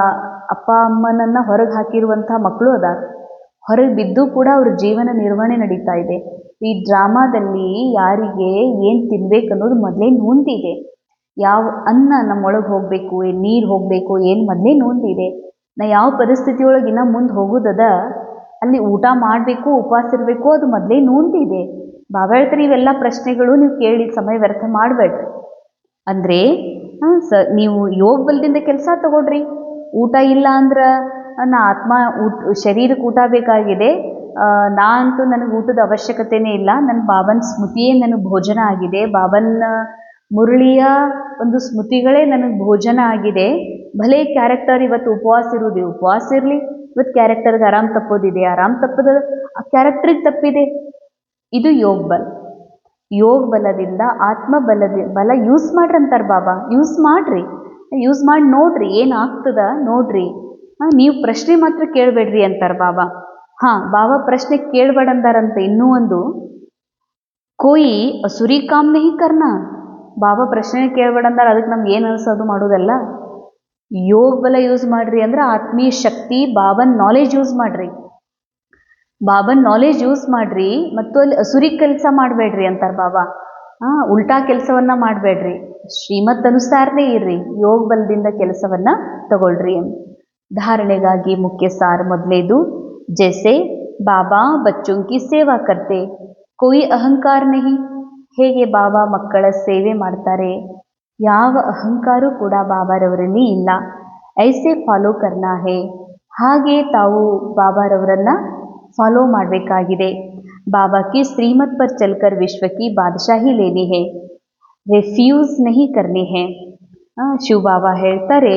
ಅಪ್ಪ ಅಮ್ಮನನ್ನು ಹೊರಗೆ ಹಾಕಿರುವಂಥ ಮಕ್ಕಳು ಅದಾರ. ಹೊರಗೆ ಬಿದ್ದು ಕೂಡ ಅವ್ರ ಜೀವನ ನಿರ್ವಹಣೆ ನಡೀತಾ ಇದೆ. ಈ ಡ್ರಾಮಾದಲ್ಲಿ ಯಾರಿಗೆ ಏನು ತಿನ್ಬೇಕು ಅನ್ನೋದು ಮೊದಲೇ ನೋಂದಿದೆ. ಯಾವ ಅನ್ನ ನಮ್ಮೊಳಗೆ ಹೋಗಬೇಕು, ಏನು ನೀರು ಹೋಗಬೇಕು, ಏನು ಮೊದಲೇ ನೋಂದಿದೆ. ನಾ ಯಾವ ಪರಿಸ್ಥಿತಿಯೊಳಗೆ ಇನ್ನೂ ಮುಂದೆ ಹೋಗೋದದ, ಅಲ್ಲಿ ಊಟ ಮಾಡಬೇಕು ಉಪವಾಸ ಇರಬೇಕು, ಅದು ಮೊದಲೇ ನೋಂದಿದೆ. ಬಾಬಾ ಹೇಳ್ತಾರೆ, ಇವೆಲ್ಲ ಪ್ರಶ್ನೆಗಳು ನೀವು ಕೇಳಿ ಸಮಯ ವ್ಯರ್ಥ ಮಾಡಬೇಡ್ರಿ. ಅಂದರೆ ನೀವು ಯೋಗ ಬಲದಿಂದ ಕೆಲಸ ತಗೊಳ್ರಿ. ಊಟ ಇಲ್ಲ ಅಂದ್ರೆ ನಾ ಆತ್ಮ ಶರೀರಕ್ಕೆ ಊಟ ಬೇಕಾಗಿದೆ, ನಾ ಅಂತೂ ನನಗೆ ಊಟದ ಅವಶ್ಯಕತೆಯೇ ಇಲ್ಲ, ನನ್ನ ಬಾಬನ ಸ್ಮೃತಿಯೇ ನನಗೆ ಭೋಜನ ಆಗಿದೆ, ಬಾಬನ ಮುರಳಿಯ ಒಂದು ಸ್ಮೃತಿಗಳೇ ನನಗೆ ಭೋಜನ ಆಗಿದೆ. ಭಲೇ ಕ್ಯಾರೆಕ್ಟರ್ ಇವತ್ತು ಉಪವಾಸ ಇರುವುದು ಉಪವಾಸ ಇರಲಿ, ಇವತ್ತು ಕ್ಯಾರೆಕ್ಟರ್ಗೆ ಆರಾಮ್ ತಪ್ಪೋದಿದೆ ಆರಾಮ್ ತಪ್ಪದ, ಆ ಕ್ಯಾರೆಕ್ಟ್ರಿಗೆ ತಪ್ಪಿದೆ. ಇದು ಯೋಗ ಬಲ. ಯೋಗ ಬಲದಿಂದ ಆತ್ಮ ಬಲ ಯೂಸ್ ಮಾಡ್ರಿ ಅಂತಾರೆ ಬಾಬಾ. ಯೂಸ್ ಮಾಡಿರಿ, ಯೂಸ್ ಮಾಡಿ ನೋಡ್ರಿ ಏನಾಗ್ತದ ನೋಡ್ರಿ. ನೀವು ಪ್ರಶ್ನೆ ಮಾತ್ರ ಕೇಳಬೇಡ್ರಿ ಅಂತಾರೆ ಬಾಬಾ. ಹಾಂ, ಬಾಬಾ ಪ್ರಶ್ನೆ ಕೇಳಬೇಡ ಅಂತಾರಂತೆ. ಇನ್ನೂ ಒಂದು, ಕೋಯಿ ಅಸುರಿ ಕಾಮ್ ನಹಿ ಕರ್ನಾ. ಬಾಬಾ ಪ್ರಶ್ನೆ ಕೇಳಬೇಡ ಅಂತಾರೆ, ಅದಕ್ಕೆ ನಮ್ಗೆ ಏನು ಅನಿಸೋದು ಮಾಡೋದಲ್ಲ. ಯೋಗ ಬಲ ಯೂಸ್ ಮಾಡ್ರಿ ಅಂದ್ರೆ ಆತ್ಮೀಯ ಶಕ್ತಿ ಬಾಬನ್ ನಾಲೆಜ್ ಯೂಸ್ ಮಾಡ್ರಿ, ಬಾಬನ್ ನಾಲೆಜ್ ಯೂಸ್ ಮಾಡ್ರಿ. ಮತ್ತು ಅಲ್ಲಿ ಅಸುರಿ ಕೆಲಸ ಮಾಡಬೇಡ್ರಿ ಅಂತಾರೆ ಬಾಬಾ. ಉಲ್ಟಾ ಕೆಲಸವನ್ನ ಮಾಡಬೇಡ್ರಿ, ಶ್ರೀಮತ್ ಅನುಸಾರನೇ ಇರ್ರಿ, ಯೋಗ ಬಲದಿಂದ ಕೆಲಸವನ್ನ ತಗೊಳ್ರಿ. ಧಾರಣೆಗಾಗಿ ಮುಖ್ಯ ಸಾರ ಮೊದಲೇದು, ಜೈಸೆ ಬಾಬಾ ಬಚ್ಚೋं की सेवा करते, कोई अहंकार नहीं, ಹೇಗೆ ಬಾಬಾ ಮಕ್ಕಳ ಸೇವೆ ಮಾಡ್ತಾರೆ, ಯಾವ ಅಹಂಕಾರೂ ಕೂಡ ಬಾಬಾರವರಲ್ಲಿ ಇಲ್ಲ. ಐಸೆ ಫಾಲೋ ಕರ್ನಾ ಹೇ, ಹಾಗೆ ತಾವು ಬಾಬಾರವರನ್ನ ಫಾಲೋ ಮಾಡಬೇಕಾಗಿದೆ. ಬಾಬಾ ಕಿ ಶ್ರೀಮತ್ ಪರ್ ಚಲ್ಕರ್ ವಿಶ್ವ ಕಿ ಬಾದಶಾಹಿ ಲೇನಿ ಹೇ, ರೆಫ್ಯೂಸ್ ನಹಿ ಕರ್ನಿ ಹೇ. ಶಿವ ಬಾಬಾ ಹೇಳ್ತಾರೆ,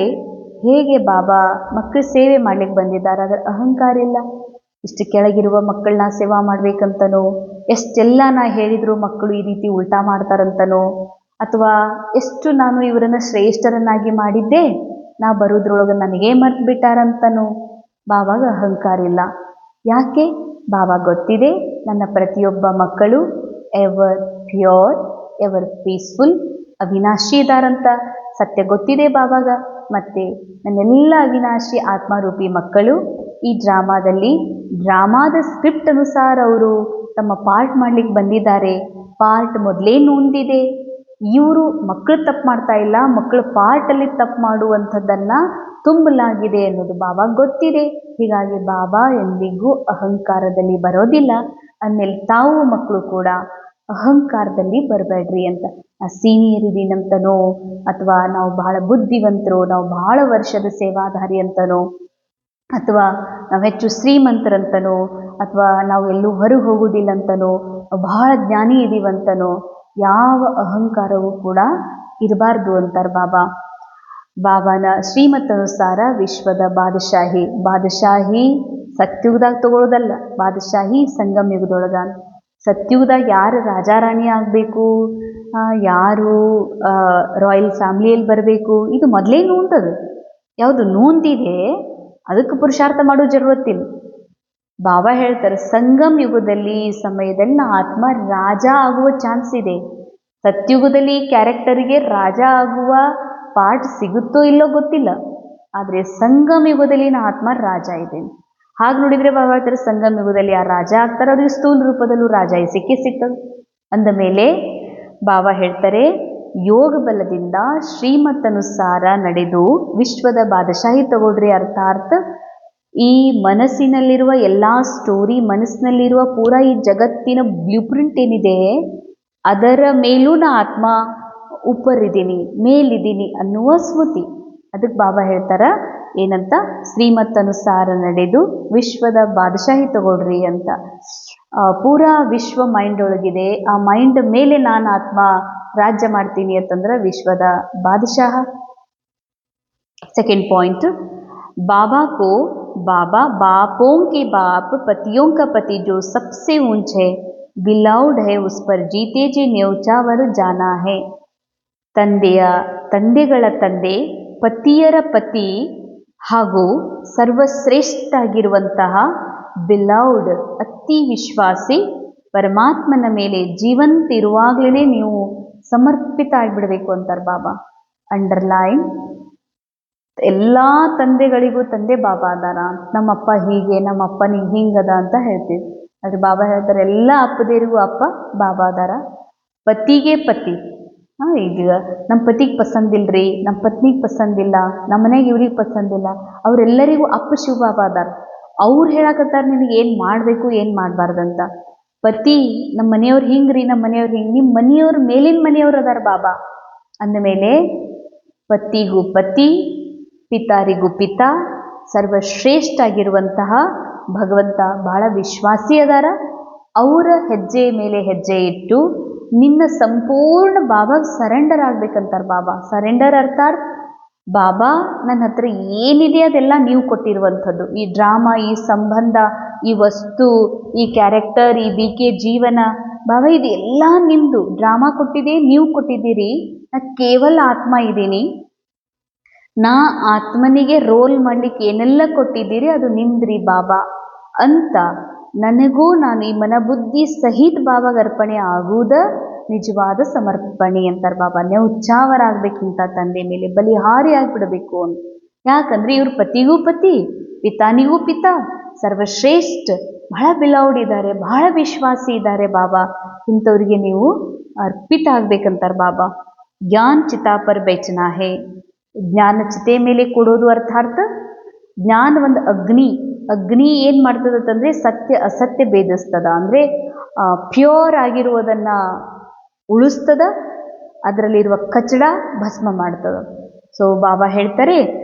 ಹೇಗೆ ಬಾಬಾ ಮಕ್ಕಳ ಸೇವೆ ಮಾಡ್ಲಿಕ್ಕೆ ಬಂದಿದ್ದಾರೆ, ಅದರ ಅಹಂಕಾರ ಇಲ್ಲ. ಇಷ್ಟು ಕೆಳಗಿರುವ ಮಕ್ಕಳನ್ನ ಸೇವಾ ಮಾಡ್ಬೇಕಂತನೋ, ಎಷ್ಟೆಲ್ಲ ನಾ ಹೇಳಿದ್ರು ಮಕ್ಕಳು ಈ ರೀತಿ ಉಲ್ಟಾ ಮಾಡ್ತಾರಂತನೋ, ಅಥವಾ ಎಷ್ಟು ನಾನು ಇವರನ್ನು ಶ್ರೇಷ್ಠರನ್ನಾಗಿ ಮಾಡಿದ್ದೆ, ನಾ ಬರೋದ್ರೊಳಗೆ ನನಗೇ ಮರ್ತು ಬಿಟ್ಟಾರಂತನೋ ಬಾಬಾಗ ಅಹಂಕಾರ ಇಲ್ಲ. ಯಾಕೆ? ಬಾಬಾ ಗೊತ್ತಿದೆ ನನ್ನ ಪ್ರತಿಯೊಬ್ಬ ಮಕ್ಕಳು ಎವರ್ ಪ್ಯೂರ್, ಎವರ್ ಪೀಸ್ಫುಲ್, ಅವಿನಾಶಿ ಇದಾರಂತ ಸತ್ಯ ಗೊತ್ತಿದೆ ಬಾಬಾಗ. ಮತ್ತೆ ನನ್ನೆಲ್ಲ ಅವಿನಾಶಿ ಆತ್ಮರೂಪಿ ಮಕ್ಕಳು ಈ ಡ್ರಾಮಾದ ಸ್ಕ್ರಿಪ್ಟ್ ಅನುಸಾರ ಅವರು ತಮ್ಮ ಪಾರ್ಟ್ ಮಾಡ್ಲಿಕ್ಕೆ ಬಂದಿದ್ದಾರೆ. ಪಾರ್ಟ್ ಮೊದಲೇ ನೊಂದಿದೆ. ಇವರು ಮಕ್ಕಳು ತಪ್ಪು ಮಾಡ್ತಾ ಇಲ್ಲ, ಮಕ್ಕಳ ಪಾರ್ಟಲ್ಲಿ ತಪ್ಪು ಮಾಡುವಂಥದ್ದನ್ನು ತುಂಬಲಾಗಿದೆ ಅನ್ನೋದು ಬಾಬಾ ಗೊತ್ತಿದೆ. ಹೀಗಾಗಿ ಬಾಬಾ ಎಂದಿಗೂ ಅಹಂಕಾರದಲ್ಲಿ ಬರೋದಿಲ್ಲ. ಅಂದಮೇಲೆ ತಾವು ಮಕ್ಕಳು ಕೂಡ ಅಹಂಕಾರದಲ್ಲಿ ಬರಬೇಡ್ರಿ ಅಂತ. ಸೀನಿಯರ್ ಇದೀನಂತನೋ, ಅಥವಾ ನಾವು ಬಹಳ ಬುದ್ಧಿವಂತರು, ನಾವು ಬಹಳ ವರ್ಷದ ಸೇವಾಧಾರಿ ಅಂತನೋ, ಅಥವಾ ನಾವು ಹೆಚ್ಚು ಶ್ರೀಮಂತರಂತನೋ, ಅಥವಾ ನಾವು ಎಲ್ಲೂ ಹೊರಗೆ ಹೋಗೋದಿಲ್ಲ ಅಂತನೋ, ಬಹಳ ಜ್ಞಾನಿ ಇದೀವಂತನೋ, ಯಾವ ಅಹಂಕಾರವೂ ಕೂಡ ಇರಬಾರ್ದು ಅಂತಾರೆ ಬಾಬಾ. ಬಾಬಾನ ಶ್ರೀಮತ್ ಅನುಸಾರ ವಿಶ್ವದ ಬಾದಶಾಹಿ ಸತ್ಯುಗದಾಗ ತಗೊಳ್ಳೋದಲ್ಲ, ಬಾದಶಾಹಿ ಸಂಗಮ ಯುಗದೊಳಗ. ಸತ್ಯುಗದಾಗ ಯಾರು ರಾಜಾರಾಣಿ ಆಗಬೇಕು, ಯಾರು ರಾಯಲ್ ಫ್ಯಾಮಿಲಿಯಲ್ಲಿ ಬರಬೇಕು, ಇದು ಮೊದಲೇ ನೂಂದದು. ಯಾವುದು ನೂಂದಿದೆ ಅದಕ್ಕೆ ಪುರುಷಾರ್ಥ ಮಾಡೋ ಜರುರತ್ತಿಲ್ಲ. ಬಾಬಾ ಹೇಳ್ತಾರೆ, ಸಂಗಮ್ ಯುಗದಲ್ಲಿ ಈ ಸಮಯದಲ್ಲಿ ನಾ ಆತ್ಮ ರಾಜ ಆಗುವ ಚಾನ್ಸ್ ಇದೆ. ಸತ್ಯುಗದಲ್ಲಿ ಕ್ಯಾರೆಕ್ಟರ್ಗೆ ರಾಜ ಆಗುವ ಪಾರ್ಟ್ ಸಿಗುತ್ತೋ ಇಲ್ಲೋ ಗೊತ್ತಿಲ್ಲ, ಆದರೆ ಸಂಗಮ ಯುಗದಲ್ಲಿ ನಾ ಆತ್ಮ ರಾಜ ಇದ್ದೇನೆ. ಹಾಗೆ ನೋಡಿದರೆ ಬಾಬಾ ಹೇಳ್ತಾರೆ, ಸಂಗಮ ಯುಗದಲ್ಲಿ ಯಾರು ರಾಜ ಆಗ್ತಾರೆ ಅವ್ರಿಗೆ ಸ್ಥೂಲ ರೂಪದಲ್ಲೂ ರಾಜ ಸಿಗ್ತದೆ. ಅಂದ ಮೇಲೆ ಬಾಬಾ ಹೇಳ್ತಾರೆ, ಯೋಗ ಬಲದಿಂದ ಶ್ರೀಮತ್ ಅನುಸಾರ ನಡೆದು ವಿಶ್ವದ ಬಾದಶಾಹಿ ತಗೊಳ್ರಿ. ಅರ್ಥಾತ್ ಈ ಮನಸ್ಸಿನಲ್ಲಿರುವ ಎಲ್ಲ ಸ್ಟೋರಿ, ಮನಸ್ಸಿನಲ್ಲಿರುವ ಪೂರಾ ಈ ಜಗತ್ತಿನ ಬ್ಲೂಪ್ರಿಂಟ್ ಏನಿದೆ ಅದರ ಮೇಲೂ ನಾ ಆತ್ಮ ಉಪ್ಪರಿದ್ದೀನಿ, ಮೇಲಿದ್ದೀನಿ ಅನ್ನುವ ಸ್ಮೃತಿ. ಅದಕ್ಕೆ ಬಾಬಾ ಹೇಳ್ತಾರ ಏನಂತ, ಶ್ರೀಮತ್ ಅನುಸಾರ ನಡೆದು ವಿಶ್ವದ ಬಾದಶಾಹಿ ತಗೊಳ್ರಿ ಅಂತ. ಪೂರಾ ವಿಶ್ವ ಮೈಂಡ್ ಒಳಗಿದೆ, ಆ ಮೈಂಡ್ ಮೇಲೆ ನಾನು ಆತ್ಮ ರಾಜ್ಯ ಮಾಡ್ತೀನಿ ಅಂತಂದ್ರೆ ವಿಶ್ವದ ಬಾದಶಾಹ. ಸೆಕೆಂಡ್ ಪಾಯಿಂಟ್, बाबा को बाबा बापों के बाप पतियों का पति जो सबसे ऊंच है बिलाउड है उस पर जीते जी न्यौचावर जाना है. ತಂದೆಗಳ ತಂದೆ, ಪತಿಯರ ಪತಿ ಹಾಗೂ ಸರ್ವಶ್ರೇಷ್ಠ ಆಗಿರುವಂತಹ ಬಿಲೌಡ್ ಅತಿ ವಿಶ್ವಾಸಿ ಪರಮಾತ್ಮನ ಮೇಲೆ ಜೀವಂತ ಇರುವಾಗಲೇ ನೀವು ಸಮರ್ಪಿತ ಆಗಿಬಿಡಬೇಕು ಅಂತಾರೆ ಬಾಬಾ. ಅಂಡರ್ಲೈನ್, ಎಲ್ಲ ತಂದೆಗಳಿಗೂ ತಂದೆ ಬಾಬಾ ಅದಾರ. ನಮ್ಮಪ್ಪ ಹೀಗೆ, ನಮ್ಮ ಅಪ್ಪನಿಗೆ ಹಿಂಗದ ಅಂತ ಹೇಳ್ತೀವಿ. ಆದರೆ ಬಾಬಾ ಹೇಳ್ತಾರೆ, ಎಲ್ಲ ಅಪ್ಪದೇರಿಗೂ ಅಪ್ಪ ಬಾಬಾ ಅದಾರ. ಪತಿಗೆ ಪತಿ, ಈಗ ನಮ್ಮ ಪತಿಗೆ ಪಸಂದಿಲ್ರಿ, ನಮ್ಮ ಪತ್ನಿಗೆ ಪಸಂದಿಲ್ಲ, ನಮ್ಮ ಮನೆಗೆ ಇವ್ರಿಗೆ ಪಸಂದಿಲ್ಲ, ಅವರೆಲ್ಲರಿಗೂ ಅಪ್ಪ ಶಿವ ಬಾಬಾ ಅದಾರ. ಅವ್ರು ಹೇಳಕತ್ತಾರೆ ನಿನಗೆ ಏನು ಮಾಡಬೇಕು ಏನು ಮಾಡಬಾರ್ದಂತ. ಪತಿ ನಮ್ಮ ಮನೆಯವ್ರು ಹಿಂಗ್ರಿ, ನಮ್ಮ ಮನೆಯವ್ರು ಹಿಂಗೆ, ನಿಮ್ಮ ಮನೆಯವ್ರ ಮೇಲಿನ ಮನೆಯವ್ರು ಅದಾರ ಬಾಬಾ ಅಂದಮೇಲೆ ಪತಿಗೂ ಪತಿ, ಪಿತಾರಿಗೂ ಪಿತಾ, ಸರ್ವಶ್ರೇಷ್ಠ ಆಗಿರುವಂತಹ ಭಗವಂತ ಬಹಳ ವಿಶ್ವಾಸಿ ಅದಾರ. ಅವರ ಹೆಜ್ಜೆ ಮೇಲೆ ಹೆಜ್ಜೆ ಇಟ್ಟು ನಿನ್ನ ಸಂಪೂರ್ಣ ಬಾಬಾಗೆ ಸರೆಂಡರ್ ಆಗ್ಬೇಕಂತಾರೆ ಬಾಬಾ. ಸರೆಂಡರ್ ಅರ್ಥಾತ್ ಬಾಬಾ ನನ್ನ ಹತ್ರ ಏನಿದೆ ಅದೆಲ್ಲ ನೀವು ಕೊಟ್ಟಿರುವಂಥದ್ದು. ಈ ಡ್ರಾಮಾ, ಈ ಸಂಬಂಧ, ಈ ವಸ್ತು, ಈ ಕ್ಯಾರೆಕ್ಟರ್, ಈ BK ಜೀವನ, ಬಾಬಾ ಇದು ಎಲ್ಲ ನಿಮ್ಮದು. ಡ್ರಾಮಾ ಕೊಟ್ಟಿದೆ, ನೀವು ಕೊಟ್ಟಿದ್ದೀರಿ, ನಾ ಕೇವಲ ಆತ್ಮ ಇದ್ದೀನಿ. ನಾ ಆತ್ಮನಿಗೆ ರೋಲ್ ಮಾಡಲಿಕ್ಕೆ ಏನೆಲ್ಲ ಕೊಟ್ಟಿದ್ದೀರಿ ಅದು ನಿಮ್ದ್ರಿ ಬಾಬಾ ಅಂತ ನನಗೂ ನಾನು ಈ ಮನಬುದ್ಧಿ ಸಹಿತ ಬಾಬಾಗೆ ಅರ್ಪಣೆ ಆಗುವುದ ನಿಜವಾದ ಸಮರ್ಪಣೆ ಅಂತಾರೆ ಬಾಬಾ. ನ್ಯೌಚಾವರ ಆಗ್ಬೇಕಿಂತ ತಂದೆ ಮೇಲೆ ಬಲಿಹಾರಿ ಆಗಿಬಿಡಬೇಕು ಅಂತ. ಯಾಕಂದ್ರೆ ಇವ್ರ ಪತಿಗೂ ಪತಿ, ಪಿತಾನಿಗೂ ಪಿತಾ, ಸರ್ವಶ್ರೇಷ್ಠ, ಬಹಳ ಬಿಲೌಡ್ ಇದ್ದಾರೆ, ಬಹಳ ವಿಶ್ವಾಸಿ ಇದ್ದಾರೆ ಬಾಬಾ. ಇಂಥವ್ರಿಗೆ ನೀವು ಅರ್ಪಿತ ಆಗ್ಬೇಕಂತಾರೆ ಬಾಬಾ. ಜ್ಞಾನ ಚಿತಾ ಪರ್ ಬೆಚನಾ ಹೇ, ಜ್ಞಾನ ಚಿತೆ ಮೇಲೆ ಕೊಡೋದು. ಅರ್ಥಾತ್ ಜ್ಞಾನ ಒಂದು ಅಗ್ನಿ ಏನು ಮಾಡ್ತದಂತಂದರೆ ಸತ್ಯ ಅಸತ್ಯ ಭೇದಿಸ್ತದ. ಅಂದರೆ ಪ್ಯೂರ್ ಆಗಿರುವುದನ್ನು ಉಳಿಸ್ತದ, ಅದರಲ್ಲಿರುವ ಕಚಡ ಭಸ್ಮ ಮಾಡ್ತದ. ಸೊ ಬಾಬಾ ಹೇಳ್ತಾರೆ,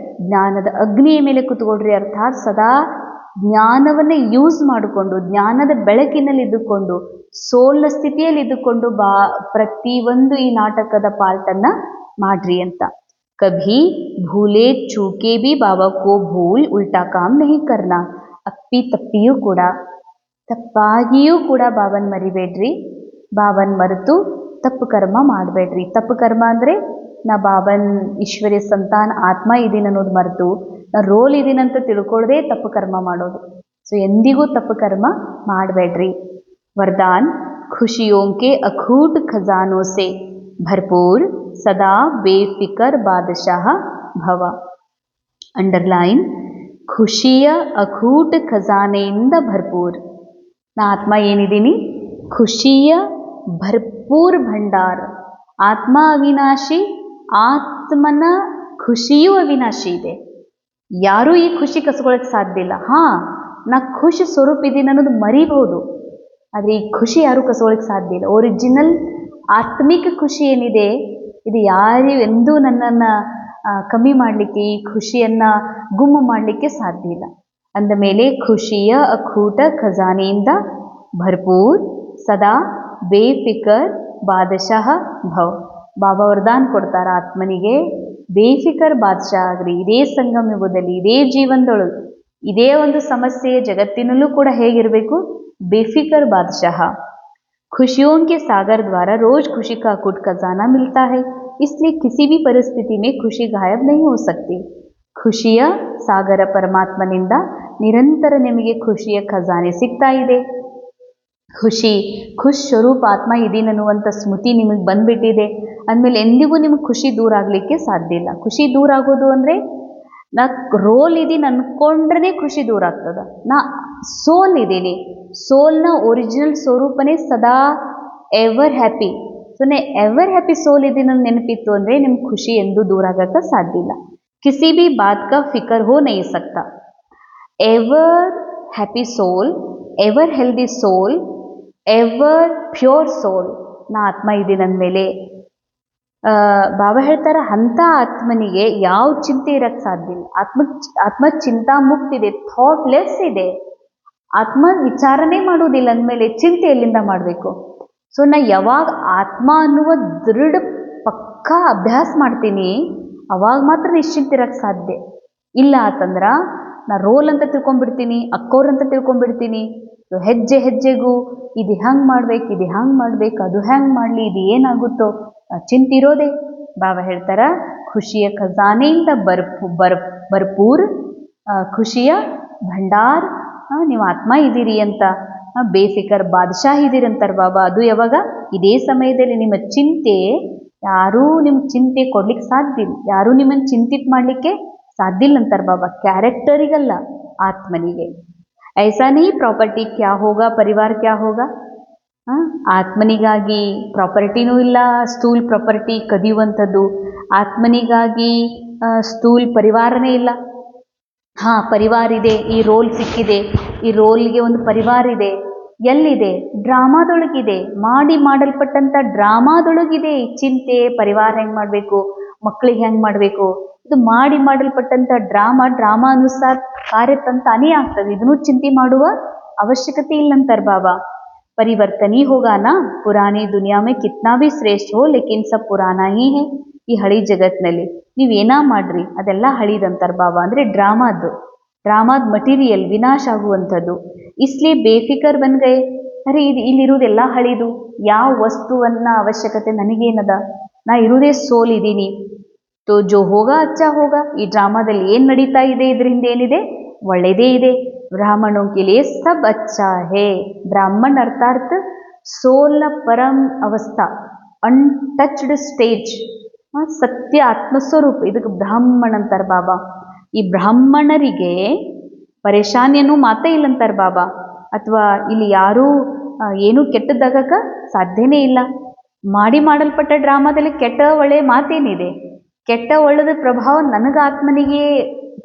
ಜ್ಞಾನದ ಅಗ್ನಿಯ ಮೇಲೆ ಕುತ್ಕೊಳ್ರಿ, ಅರ್ಥಾತ್ ಸದಾ ಜ್ಞಾನವನ್ನೇ ಯೂಸ್ ಮಾಡಿಕೊಂಡು, ಜ್ಞಾನದ ಬೆಳಕಿನಲ್ಲಿ ಇದ್ದುಕೊಂಡು, ಸೋಲ್ನ ಸ್ಥಿತಿಯಲ್ಲಿ ಇದ್ದುಕೊಂಡು ಪ್ರತಿಯೊಂದು ಈ ನಾಟಕದ ಪಾರ್ಟನ್ನು ಮಾಡ್ರಿ ಅಂತ. ಕಭಿ ಭೂಲೆ ಚೂಕೆ ಬಿ ಬಾಬಾ ಕೋ ಭೂಲ್ ಉಲ್ಟಾ ಕಾಮ್ ನಹಿ ಕರ್ನಾ. ತಪ್ಪಿಯೂ ಕೂಡ, ತಪ್ಪಾಗಿಯೂ ಕೂಡ ಬಾಬನ್ ಮರಿಬೇಡ್ರಿ, ಬಾಬನ್ ಮರೆತು ತಪ್ಪು ಕರ್ಮ ಮಾಡಬೇಡ್ರಿ. ತಪ್ಪು ಕರ್ಮ ಅಂದರೆ ನಾ ಬಾಬನ್ ಈಶ್ವರ್ಯ ಸಂತಾನ ಆತ್ಮ ಇದ್ದೀನಿ ಅನ್ನೋದು ಮರೆತು ನಾ ರೋಲ್ ಇದೀನಂತ ತಿಳ್ಕೊಳ್ಳದೆ ತಪ್ಪು ಕರ್ಮ ಮಾಡೋದು. ಸೊ ಎಂದಿಗೂ ತಪ್ಪು ಕರ್ಮ ಮಾಡಬೇಡ್ರಿ. ವರದಾನ್, ಖುಷಿಯೋಂ ಕೆ ಅಖೂಟ್ ಖಜಾನೋ ಸೆ ಭರ್ಪೂರ್ ಸದಾ ಬೇಫಿಕರ್ ಬಾದಶಾಹ ಭವ. ಅಂಡರ್ಲೈನ್, ಖುಷಿಯ ಅಖೂಟ್ ಖಜಾನೆಯಿಂದ ಭರ್ಪೂರ್. ನಾ ಆತ್ಮ ಏನಿದ್ದೀನಿ, ಖುಷಿಯ ಭರ್ಪೂರ್ ಭಂಡಾರ. ಆತ್ಮ ಅವಿನಾಶಿ, ಆತ್ಮನ ಖುಷಿಯೂ ಅವಿನಾಶಿ ಇದೆ. ಯಾರೂ ಈ ಖುಷಿ ಕಸ್ಕೊಳ್ಳೋಕ್ಕೆ ಸಾಧ್ಯ ಇಲ್ಲ. ನಾ ಖುಷಿ ಸ್ವರೂಪ ಇದ್ದೀನಿ ಅನ್ನೋದು ಮರಿಬಹುದು, ಆದರೆ ಈ ಖುಷಿ ಯಾರೂ ಕಸ್ಕೊಳ್ಳೋಕ್ಕೆ ಸಾಧ್ಯ ಇಲ್ಲ. ಒರಿಜಿನಲ್ ಆತ್ಮಿಕ ಖುಷಿ ಏನಿದೆ, ಇದು ಯಾರು ಎಂದೂ ನನ್ನನ್ನು ಕಮ್ಮಿ ಮಾಡಲಿಕ್ಕೆ, ಈ ಖುಷಿಯನ್ನು ಗುಮ್ಮ ಮಾಡಲಿಕ್ಕೆ ಸಾಧ್ಯ ಇಲ್ಲ. ಅಂದ ಮೇಲೆ ಖುಷಿಯ ಅಖೂಟ ಖಜಾನೆಯಿಂದ ಭರ್ಪೂರ್ ಸದಾ ಬೇಫಿಕರ್ ಬಾದಶಾಹ ಭವ್. ಬಾಬಾ ವರದಾನ್ ಕೊಡ್ತಾರ ಆತ್ಮನಿಗೆ, ಬೇಫಿಕರ್ ಬಾದಶಾಹ ಆಗ್ರಿ. ಇದೇ ಸಂಗಮ ಯುಗದಲ್ಲಿ, ಇದೇ ಜೀವನದೊಳಗೆ, ಇದೇ ಒಂದು ಸಮಸ್ಯೆಯ ಜಗತ್ತಿನಲ್ಲೂ ಕೂಡ ಹೇಗಿರಬೇಕು, ಬೇಫಿಕರ್ ಬಾದಶಾಹ. खुशियों के सागर द्वारा रोज खुशी का अकूट खजाना मिलता है, इसलिए किसी भी परिस्थिति में खुशी गायब नहीं हो सकती. ಖುಷಿಯ ಸಾಗರ ಪರಮಾತ್ಮನಿಂದ ನಿರಂತರ ನಿಮಗೆ ಖುಷಿಯ ಖಜಾನೆ ಸಿಗ್ತಾ ಇದೆ. ಖುಷ್ ಸ್ವರೂಪ ಆತ್ಮ ಇದೀನನ್ನುವಂಥ ಸ್ಮೃತಿ ನಿಮಗೆ ಬಂದ್ಬಿಟ್ಟಿದೆ ಅಂದಮೇಲೆ ಎಂದಿಗೂ ನಿಮಗೆ ಖುಷಿ ದೂರ ಆಗಲಿಕ್ಕೆ ಸಾಧ್ಯ ಇಲ್ಲ. ಖುಷಿ ದೂರ ಆಗೋದು ಅಂದರೆ ನಾ ರೋಲ್ ಇದೀನಿ ಅಂದ್ಕೊಂಡ್ರೆ ಖುಷಿ ದೂರ ಆಗ್ತದ. ನಾ ಸೋಲ್ ಇದ್ದೀನಿ, ಸೋಲ್ನ ಒರಿಜಿನಲ್ ಸ್ವರೂಪನೇ ಸದಾ ಎವರ್ ಹ್ಯಾಪಿ. ಸೊ ನಾ ಎವರ್ ಹ್ಯಾಪಿ ಸೋಲ್ ಇದೀನಿ ನೆನಪಿತ್ತು ಅಂದರೆ ನಿಮ್ಗೆ ಖುಷಿ ಎಂದೂ ದೂರ ಆಗೋಕ್ಕೆ ಸಾಧ್ಯ ಇಲ್ಲ. ಕಿಸಿ ಬಿ ಬಾತ್ ಕಾ ಫಿಕರ್ ಹೋ ನಹೀ ಸಕ್ತಾ. ಎವರ್ ಹ್ಯಾಪಿ ಸೋಲ್, ಎವರ್ ಹೆಲ್ದಿ ಸೋಲ್, ಎವರ್ ಪ್ಯೂರ್ ಸೋಲ್. ನಾ ಆತ್ಮ ಇದ್ದೀನಿ ಅಂದಮೇಲೆ ಬಾಬಾ ಹೇಳ್ತಾರೆ, ಅಂಥ ಆತ್ಮನಿಗೆ ಯಾವ ಚಿಂತೆ ಇರೋಕ್ಕೆ ಸಾಧ್ಯ ಇಲ್ಲ. ಆತ್ಮ ಚಿಂತಾ ಮುಕ್ತ ಇದೆ, ಥಾಟ್ಲೆಸ್ ಇದೆ. ಆತ್ಮ ವಿಚಾರನೆ ಮಾಡುವುದಿಲ್ಲ ಅಂದಮೇಲೆ ಚಿಂತೆ ಎಲ್ಲಿಂದ ಮಾಡಬೇಕು? ಸೊ ನಾ ಯಾವಾಗ ಆತ್ಮ ಅನ್ನುವ ದೃಢ ಪಕ್ಕಾ ಅಭ್ಯಾಸ ಮಾಡ್ತೀನಿ, ಅವಾಗ ಮಾತ್ರ ನಿಶ್ಚಿಂತ ಇರೋಕ್ಕೆ ಸಾಧ್ಯ. ಇಲ್ಲ ಅಂತಂದ್ರೆ ನಾ ರೋಲ್ ಅಂತ ತಿಳ್ಕೊಂಡ್ಬಿಡ್ತೀನಿ, ಅಕ್ಕೋರಂತ ತಿಳ್ಕೊಂಡ್ಬಿಡ್ತೀನಿ. ಹೆಜ್ಜೆ ಹೆಜ್ಜೆಗೂ ಇದು ಹೆಂಗೆ ಮಾಡ್ಬೇಕು, ಇದು ಹೆಂಗೆ ಮಾಡ್ಬೇಕು, ಅದು ಹೆಂಗೆ ಮಾಡಲಿ, ಇದು ಏನಾಗುತ್ತೋ ಚಿಂತಿರೋದೆ. ಬಾಬಾ ಹೇಳ್ತಾರ, ಖುಷಿಯ ಖಜಾನೆಯಿಂದ ಭರ್ಪೂರ್ ಖುಷಿಯ ಭಂಡಾರ್ ನೀವು ಆತ್ಮ ಇದ್ದೀರಿ ಅಂತ, ಬೇಫಿಕರ್ ಬಾದಶಾಹ ಇದ್ದೀರಿ ಅಂತಾರೆ ಬಾಬಾ. ಅದು ಯಾವಾಗ? ಇದೇ ಸಮಯದಲ್ಲಿ. ನಿಮ್ಮ ಚಿಂತೆ ಯಾರೂ ನಿಮ್ಗೆ ಚಿಂತೆ ಕೊಡ್ಲಿಕ್ಕೆ ಸಾಧ್ಯ ಇಲ್ಲ, ಯಾರೂ ನಿಮ್ಮನ್ನು ಚಿಂತಿತ ಮಾಡಲಿಕ್ಕೆ ಸಾಧ್ಯ ಇಲ್ಲ ಅಂತಾರೆ ಬಾಬಾ. ಕ್ಯಾರೆಕ್ಟರಿಗಲ್ಲ, ಆತ್ಮನಿಗೆ. ಐಸಾ ನಹೀ ಪ್ರಾಪರ್ಟಿ ಕ್ಯಾ ಹೋಗಾ, ಪರಿವಾರ ಕ್ಯಾ ಹೋಗಾ. ಆತ್ಮನಿಗಾಗಿ ಪ್ರಾಪರ್ಟಿನೂ ಇಲ್ಲ, ಸ್ಥೂಲ್ ಪ್ರಾಪರ್ಟಿ ಕದಿಯುವಂಥದ್ದು. ಆತ್ಮನಿಗಾಗಿ ಸ್ಥೂಲ್ ಪರಿವಾರನೇ ಇಲ್ಲ. ಪರಿವಾರ ಇದೆ, ಈ ರೋಲ್ ಸಿಕ್ಕಿದೆ, ಈ ರೋಲ್ಗೆ ಒಂದು ಪರಿವಾರ ಇದೆ. ಎಲ್ಲಿದೆ? ಡ್ರಾಮಾದೊಳಗಿದೆ. ಮಾಡಲ್ಪಟ್ಟಂಥ ಡ್ರಾಮಾದೊಳಗಿದೆ ಈ ಚಿಂತೆ. ಪರಿವಾರ ಹೆಂಗೆ ಮಾಡಬೇಕು, ಮಕ್ಕಳಿಗೆ ಹೆಂಗೆ ಮಾಡಬೇಕು, ಇದು ಮಾಡಲ್ಪಟ್ಟಂಥ ಡ್ರಾಮಾ ಅನುಸಾರ ಕಾರ್ಯತಂತಾನೇ ಆಗ್ತದೆ. ಇದನ್ನು ಚಿಂತೆ ಮಾಡುವ ಅವಶ್ಯಕತೆ ಇಲ್ಲಂತಾರೆ ಬಾಬಾ. ಪರಿವರ್ತನಿ ಹೋಗಾನ ಪುರಾನಿ ದುನಿಯಾ ಮೇ ಕಿತ್ನಾ ಭಿ ಶ್ರೇಷ್ಠ ಹೋ, ಲೇಕಿನ್ ಸಬ್ ಪುರಾನಾ ಹೀ ಹೇ. ಈ ಹಳಿ ಜಗತ್ತಿನಲ್ಲಿ ನೀವೇನಾ ಮಾಡ್ರಿ ಅದೆಲ್ಲ ಹಳಿದಂತಾರೆ ಬಾಬಾ. ಅಂದರೆ ಡ್ರಾಮಾದ ಮಟೀರಿಯಲ್ ವಿನಾಶ ಆಗುವಂಥದ್ದು. ಇಸ್ಲಿಯೇ ಬೇಫಿಕರ್ ಬನ್ಗೈ. ಅರೆ ಇಲ್ಲಿರುವುದೆಲ್ಲ ಹಳಿದು, ಯಾವ ವಸ್ತುವನ್ನ ಅವಶ್ಯಕತೆ ನನಗೇನದ, ನಾ ಇರುವುದೇ ಸೋಲ್ ಇದ್ದೀನಿ. ತೋ ಜೋ ಹೋಗಾ ಅಚ್ಚಾ ಹೋಗಾ. ಈ ಡ್ರಾಮಾದಲ್ಲಿ ಏನು ನಡೀತಾ ಇದೆ, ಇದರಿಂದ ಏನಿದೆ? ಒಳ್ಳೆಯದೇ ಇದೆ. ಬ್ರಾಹ್ಮಣೋं के लिए सब अच्छा है. ಬ್ರಾಹ್ಮಣ ಅರ್ಥಾತ್ ಸೋಲ್ನ ಪರಂ ಅವಸ್ಥಾ, ಅನ್ಟಚ್ಡ್ ಸ್ಟೇಜ್, ಸತ್ಯ ಆತ್ಮಸ್ವರೂಪ. ಇದಕ್ಕೆ ಬ್ರಾಹ್ಮಣ ಅಂತಾರೆ ಬಾಬಾ. ಈ ಬ್ರಾಹ್ಮಣರಿಗೆ ಪರೇಶಾನಿಯನ್ನು ಮಾತೇ ಇಲ್ಲಂತಾರೆ ಬಾಬಾ. ಅಥವಾ ಇಲ್ಲಿ ಯಾರೂ ಏನೂ ಕೆಟ್ಟದ್ದಾಗಕ್ಕೆ ಸಾಧ್ಯನೇ ಇಲ್ಲ. ಮಾಡಲ್ಪಟ್ಟ ಡ್ರಾಮಾದಲ್ಲಿ ಕೆಟ್ಟ ಒಳ್ಳೆಯ ಮಾತೇನಿದೆ? ಕೆಟ್ಟ ಒಳ್ಳೆದ ಪ್ರಭಾವ ನನಗೆ ಆತ್ಮನಿಗೆ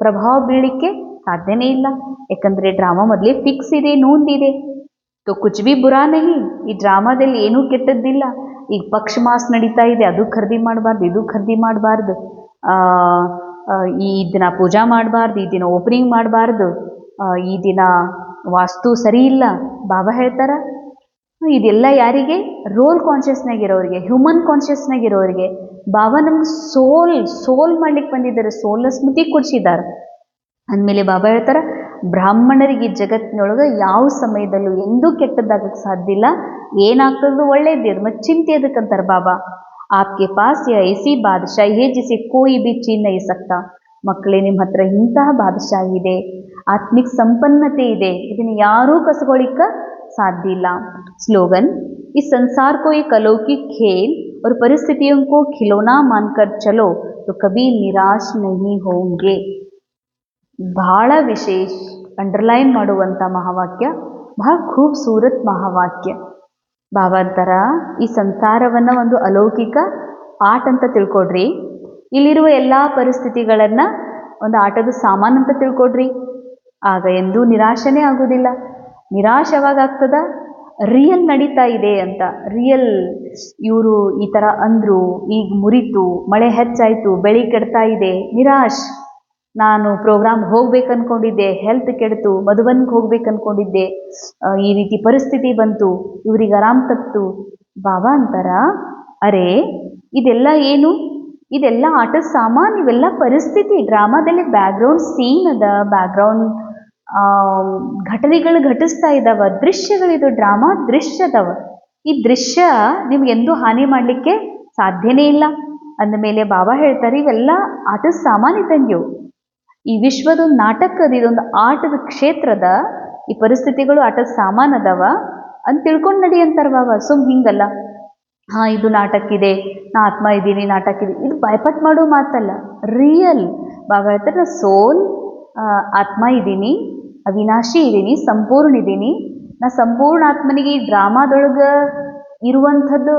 ಪ್ರಭಾವ ಬೀಳಲಿಕ್ಕೆ ಸಾಧ್ಯನೇ ಇಲ್ಲ. ಯಾಕಂದರೆ ಡ್ರಾಮಾ ಮೊದಲೇ ಫಿಕ್ಸ್ ಇದೆ, ನೂಂದಿದೆ. ತೋ ಕುಚ್ ಬಿ ಬುರಾ ನಹಿ. ಈ ಡ್ರಾಮಾದಲ್ಲಿ ಏನೂ ಕೆಟ್ಟದ್ದಿಲ್ಲ. ಈಗ ಪಕ್ಷ ಮಾಸ್ ನಡೀತಾ ಇದೆ, ಅದು ಖರೀದಿ ಮಾಡಬಾರ್ದು, ಇದು ಖರೀದಿ ಮಾಡಬಾರ್ದು, ಈ ದಿನ ಪೂಜಾ ಮಾಡಬಾರ್ದು, ಈ ದಿನ ಓಪನಿಂಗ್ ಮಾಡಬಾರ್ದು, ಈ ದಿನ ವಾಸ್ತು ಸರಿ ಇಲ್ಲ. ಬಾಬಾ ಹೇಳ್ತಾರ ಇದೆಲ್ಲ ಯಾರಿಗೆ? Roll ಕಾನ್ಷಿಯಸ್ನಾಗಿರೋರಿಗೆ, human ಕಾನ್ಷಿಯಸ್ನಾಗಿರೋರಿಗೆ. ಬಾಬಾ ನಮ್ಗೆ ಸೋಲ್ ಮಾಡ್ಲಿಕ್ಕೆ ಬಂದಿದ್ದಾರೆ, ಸೋಲ್ನ ಸ್ಮೃತಿ ಕೊಡಿಸಿದ್ದಾರೆ. ಅಂದಮೇಲೆ ಬಾಬಾ ಹೇಳ್ತಾರ ಬ್ರಾಹ್ಮಣರಿಗೆ ಈ ಜಗತ್ತಿನೊಳಗೆ ಯಾವ ಸಮಯದಲ್ಲೂ ಎಂದೂ ಕೆಟ್ಟದ್ದಾಗಕ್ಕೆ ಸಾಧ್ಯ ಇಲ್ಲ, ಏನಾಗ್ತದೋ ಒಳ್ಳೇದೇ. ಮತ್ತು ಚಿಂತೆ ಅದಕ್ಕಂತಾರೆ ಬಾಬಾ. ಆಪ್ಗೆ ಪಾಸ್ ಯಾ ಐಸಿ ಬಾದಶಾಹಿ ಹೇ ಜಿಸೆ ಕೋಯಿ ಬಿ ಚೀನ್ ನಹೀ ಸಕ್ತಾ. ಮಕ್ಕಳೇ, ನಿಮ್ಮ ಹತ್ರ ಇಂತಹ ಬಾದಶಾಹಿ ಇದೆ, ಆತ್ಮಿಕ ಸಂಪನ್ನತೆ ಇದೆ, ಇದನ್ನು ಯಾರೂ ಕಸ್ಕೊಳ್ಳಿಕ್ಕೆ ಸಾಧ್ಯ ಇಲ್ಲ. ಸ್ಲೋಗನ್ इस संसार को एक अलौकिक खेल और परिस्थितियों को खिलौना मानकर चलो तो कभी निराश नहीं होंगे. ಬಹಳ ವಿಶೇಷ ಅಂಡರ್ಲೈನ್ ಮಾಡುವಂಥ ಮಹಾವಾಕ್ಯ, ಬಹಳ ಖೂಬ್ಸೂರತ್ ಮಹಾವಾಕ್ಯ. ಬಾಬಾ ಅಂತಾರ ಈ ಸಂಸಾರವನ್ನು ಒಂದು ಅಲೌಕಿಕ ಆಟ ಅಂತ ತಿಳ್ಕೊಡ್ರಿ, ಇಲ್ಲಿರುವ ಎಲ್ಲ ಪರಿಸ್ಥಿತಿಗಳನ್ನು ಒಂದು ಆಟದ ಸಾಮಾನು ಅಂತ ತಿಳ್ಕೊಡ್ರಿ, ಆಗ ಎಂದೂ ನಿರಾಶನೇ ಆಗೋದಿಲ್ಲ. ನಿರಾಶ ಯಾವಾಗ ಆಗ್ತದ? ರಿಯಲ್ ನಡೀತಾ ಇದೆ ಅಂತ. ರಿಯಲ್ ಇವರು ಈ ಥರ ಅಂದರು, ಈಗ ಮುರಿತು, ಮಳೆ ಹೆಚ್ಚಾಯಿತು, ಬೆಳೆ ಕೆಡ್ತಾ ಇದೆ, ನಿರಾಶ್. ನಾನು ಪ್ರೋಗ್ರಾಮ್ ಹೋಗ್ಬೇಕು ಅಂದ್ಕೊಂಡಿದ್ದೆ, ಹೆಲ್ತ್ ಕೆಡ್ತು, ಮಧುಬನ್ಗೆ ಹೋಗ್ಬೇಕು ಅಂದ್ಕೊಂಡಿದ್ದೆ, ಈ ರೀತಿ ಪರಿಸ್ಥಿತಿ ಬಂತು, ಇವ್ರಿಗೆ ಆರಾಮ್ ತಪ್ಪಿತು. ಬಾಬಾ ಅಂತಾರ ಅರೆ ಇದೆಲ್ಲ ಏನು? ಇದೆಲ್ಲ ಆಟದ ಸಾಮಾನು, ಇವೆಲ್ಲ ಪರಿಸ್ಥಿತಿ. ಡ್ರಾಮಾದಲ್ಲಿ ಬ್ಯಾಕ್ಗ್ರೌಂಡ್ ಸೀನ್ ಅದ, ಬ್ಯಾಕ್ಗ್ರೌಂಡ್ ಘಟನೆಗಳು ಘಟಿಸ್ತಾ ಇದ್ದಾವ, ದೃಶ್ಯಗಳಿದು, ಡ್ರಾಮಾ ದೃಶ್ಯ ಅದಾವ. ಈ ದೃಶ್ಯ ನಿಮ್ಗೆಂದೂ ಹಾನಿ ಮಾಡಲಿಕ್ಕೆ ಸಾಧ್ಯನೇ ಇಲ್ಲ. ಅಂದಮೇಲೆ ಬಾಬಾ ಹೇಳ್ತಾರೆ ಇವೆಲ್ಲ ಆಟದ ಸಾಮಾನು ಇದ್ದಂಗೆವು. ಈ ವಿಶ್ವದೊಂದು ನಾಟಕದ, ಇದೊಂದು ಆಟದ ಕ್ಷೇತ್ರದ, ಈ ಪರಿಸ್ಥಿತಿಗಳು ಆಟದ ಸಾಮಾನು ಅದಾವ ಅಂತ ತಿಳ್ಕೊಂಡು ನಡಿ ಅಂತಾರೆ ಬಾಬಾ. ಹಿಂಗಲ್ಲ, ಹಾಂ ಇದು ನಾಟಕ ಇದೆ, ನಾ ಆತ್ಮ ಇದ್ದೀನಿ, ನಾಟಕ ಇದೆ, ಇದು ಭಯಪಟ್ಟು ಮಾಡೋ ಮಾತಲ್ಲ, ರಿಯಲ್. ಬಾಬಾ ಹೇಳ್ತಾರೆ ನಾ ಸೋಲ್ ಆತ್ಮ ಇದ್ದೀನಿ, ಅವಿನಾಶಿ ಇದ್ದೀನಿ, ಸಂಪೂರ್ಣ ಇದ್ದೀನಿ. ನಾ ಸಂಪೂರ್ಣ ಆತ್ಮನಿಗೆ ಈ ಡ್ರಾಮಾದೊಳಗೆ ಇರುವಂಥದ್ದು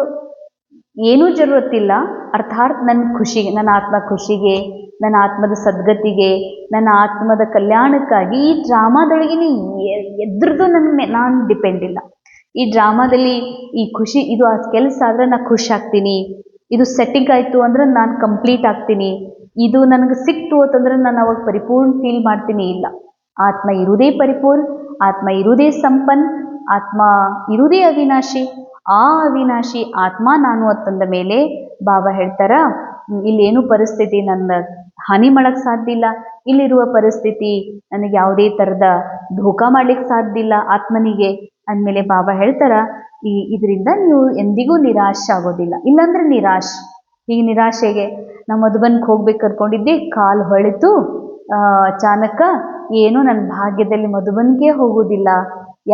ಏನೂ ಜರುರತ್ತಿಲ್ಲ. ಅರ್ಥಾತ್ ನನ್ನ ಖುಷಿಗೆ, ನನ್ನ ಆತ್ಮ ಖುಷಿಗೆ, ನನ್ನ ಆತ್ಮದ ಸದ್ಗತಿಗೆ, ನನ್ನ ಆತ್ಮದ ಕಲ್ಯಾಣಕ್ಕಾಗಿ ಈ ಡ್ರಾಮಾದೊಳಗಿನ ಎದ್ರದ್ದು ನಾನು ಡಿಪೆಂಡ್ ಇಲ್ಲ. ಈ ಡ್ರಾಮಾದಲ್ಲಿ ಈ ಖುಷಿ, ಇದು ಆ ಕೆಲಸ ಆದರೆ ನಾನು ಖುಷಿ ಆಗ್ತೀನಿ, ಇದು ಸೆಟ್ಟಿಂಗ್ ಆಯಿತು ಅಂದ್ರೆ ನಾನು ಕಂಪ್ಲೀಟ್ ಆಗ್ತೀನಿ, ಇದು ನನಗೆ ಸಿಕ್ತು ಅಂತಂದ್ರೆ ನಾನು ಅವಾಗ ಪರಿಪೂರ್ಣ ಫೀಲ್ ಮಾಡ್ತೀನಿ. ಇಲ್ಲ, ಆತ್ಮ ಇರುವುದೇ ಪರಿಪೂರ್ಣ, ಆತ್ಮ ಇರುವುದೇ ಸಂಪನ್ನ, ಆತ್ಮ ಇರುವುದೇ ಅವಿನಾಶಿ. ಆ ಅವಿನಾಶಿ ಆತ್ಮ ನಾನು ಅಂತಂದ ಮೇಲೆ ಬಾಬಾ ಹೇಳ್ತಾರ ಇಲ್ಲೇನು ಪರಿಸ್ಥಿತಿ ನನ್ನ ಹಾನಿ ಮಾಡೋಕ್ಕೆ ಸಾಧ್ಯ ಇಲ್ಲ, ಇಲ್ಲಿರುವ ಪರಿಸ್ಥಿತಿ ನನಗೆ ಯಾವುದೇ ಥರದ ಧೋಕಾ ಮಾಡ್ಲಿಕ್ಕೆ ಸಾಧ್ಯ ಇಲ್ಲ ಆತ್ಮನಿಗೆ. ಅಂದಮೇಲೆ ಬಾಬಾ ಹೇಳ್ತಾರ ಇದರಿಂದ ನೀವು ಎಂದಿಗೂ ನಿರಾಶೆ ಆಗೋದಿಲ್ಲ. ಇಲ್ಲಾಂದ್ರೆ ನಿರಾಶೆ, ಈಗ ನಿರಾಶೆಗೆ ನಮ್ಮ ಮಧುಬನ್ಗೆ ಹೋಗ್ಬೇಕು ಕರ್ಕೊಂಡಿದ್ದೆ, ಕಾಲು ಹೊಳಿತು, ಅಚಾನಕ ಏನೋ ನನ್ನ ಭಾಗ್ಯದಲ್ಲಿ ಮಧುಬನ್ಗೆ ಹೋಗೋದಿಲ್ಲ,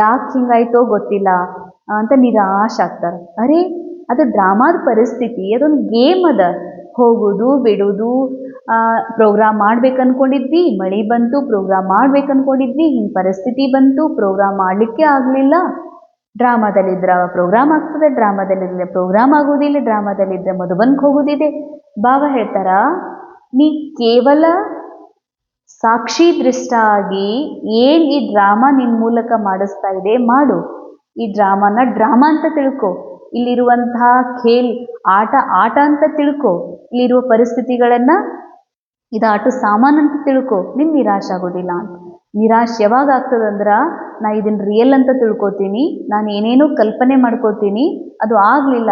ಯಾಕೆ ಹಿಂಗಾಯ್ತೋ ಗೊತ್ತಿಲ್ಲ ಅಂತ ನಿರಾಶೆ ಆಗ್ತಾರೆ. ಅರೆ ಅದು ಡ್ರಾಮಾದ ಪರಿಸ್ಥಿತಿ, ಅದೊಂದು ಗೇಮ್ ಅದ, ಹೋಗೋದು ಬಿಡೋದು. ಪ್ರೋಗ್ರಾಮ್ ಮಾಡ್ಬೇಕು ಅಂದ್ಕೊಂಡಿದ್ವಿ, ಮಳೆ ಬಂತು, ಪ್ರೋಗ್ರಾಮ್ ಮಾಡ್ಬೇಕು ಅಂದ್ಕೊಂಡಿದ್ವಿ, ಹಿಂಗೆ ಪರಿಸ್ಥಿತಿ ಬಂತು, ಪ್ರೋಗ್ರಾಮ್ ಮಾಡಲಿಕ್ಕೆ ಆಗಲಿಲ್ಲ. ಡ್ರಾಮಾದಲ್ಲಿದ್ದರೆ ಪ್ರೋಗ್ರಾಮ್ ಆಗ್ತದೆ, ಡ್ರಾಮಾದಲ್ಲಿದ್ದರೆ ಪ್ರೋಗ್ರಾಮ್ ಆಗೋದಿಲ್ಲ, ಡ್ರಾಮಾದಲ್ಲಿದ್ದರೆ ಮಧುಬನ್ಗೆ ಹೋಗೋದಿದೆ. ಬಾಬಾ ಹೇಳ್ತಾರ ನೀ ಕೇವಲ ಸಾಕ್ಷಿ ದೃಷ್ಟ ಆಗಿ ಏನು ಈ ಡ್ರಾಮಾ ನಿನ್ನ ಮೂಲಕ ಮಾಡಿಸ್ತಾ ಇದೆ ಮಾಡು. ಈ ಡ್ರಾಮಾನ ಡ್ರಾಮಾ ಅಂತ ತಿಳ್ಕೊ, ಇಲ್ಲಿರುವಂತಹ ಆಟ ಅಂತ ತಿಳ್ಕೊ, ಇಲ್ಲಿರುವ ಪರಿಸ್ಥಿತಿಗಳನ್ನು ಇದು ಆಟ ಸಾಮಾನು ಅಂತ ತಿಳ್ಕೊ, ನಿನ್ನ ನಿರಾಶೆ ಆಗೋದಿಲ್ಲ ಅಂತ. ನಿರಾಶೆ ಯಾವಾಗ ಆಗ್ತದಂದ್ರೆ ನಾ ಇದನ್ನು ರಿಯಲ್ ಅಂತ ತಿಳ್ಕೊತೀನಿ, ನಾನು ಏನೇನೋ ಕಲ್ಪನೆ ಮಾಡ್ಕೋತೀನಿ, ಅದು ಆಗಲಿಲ್ಲ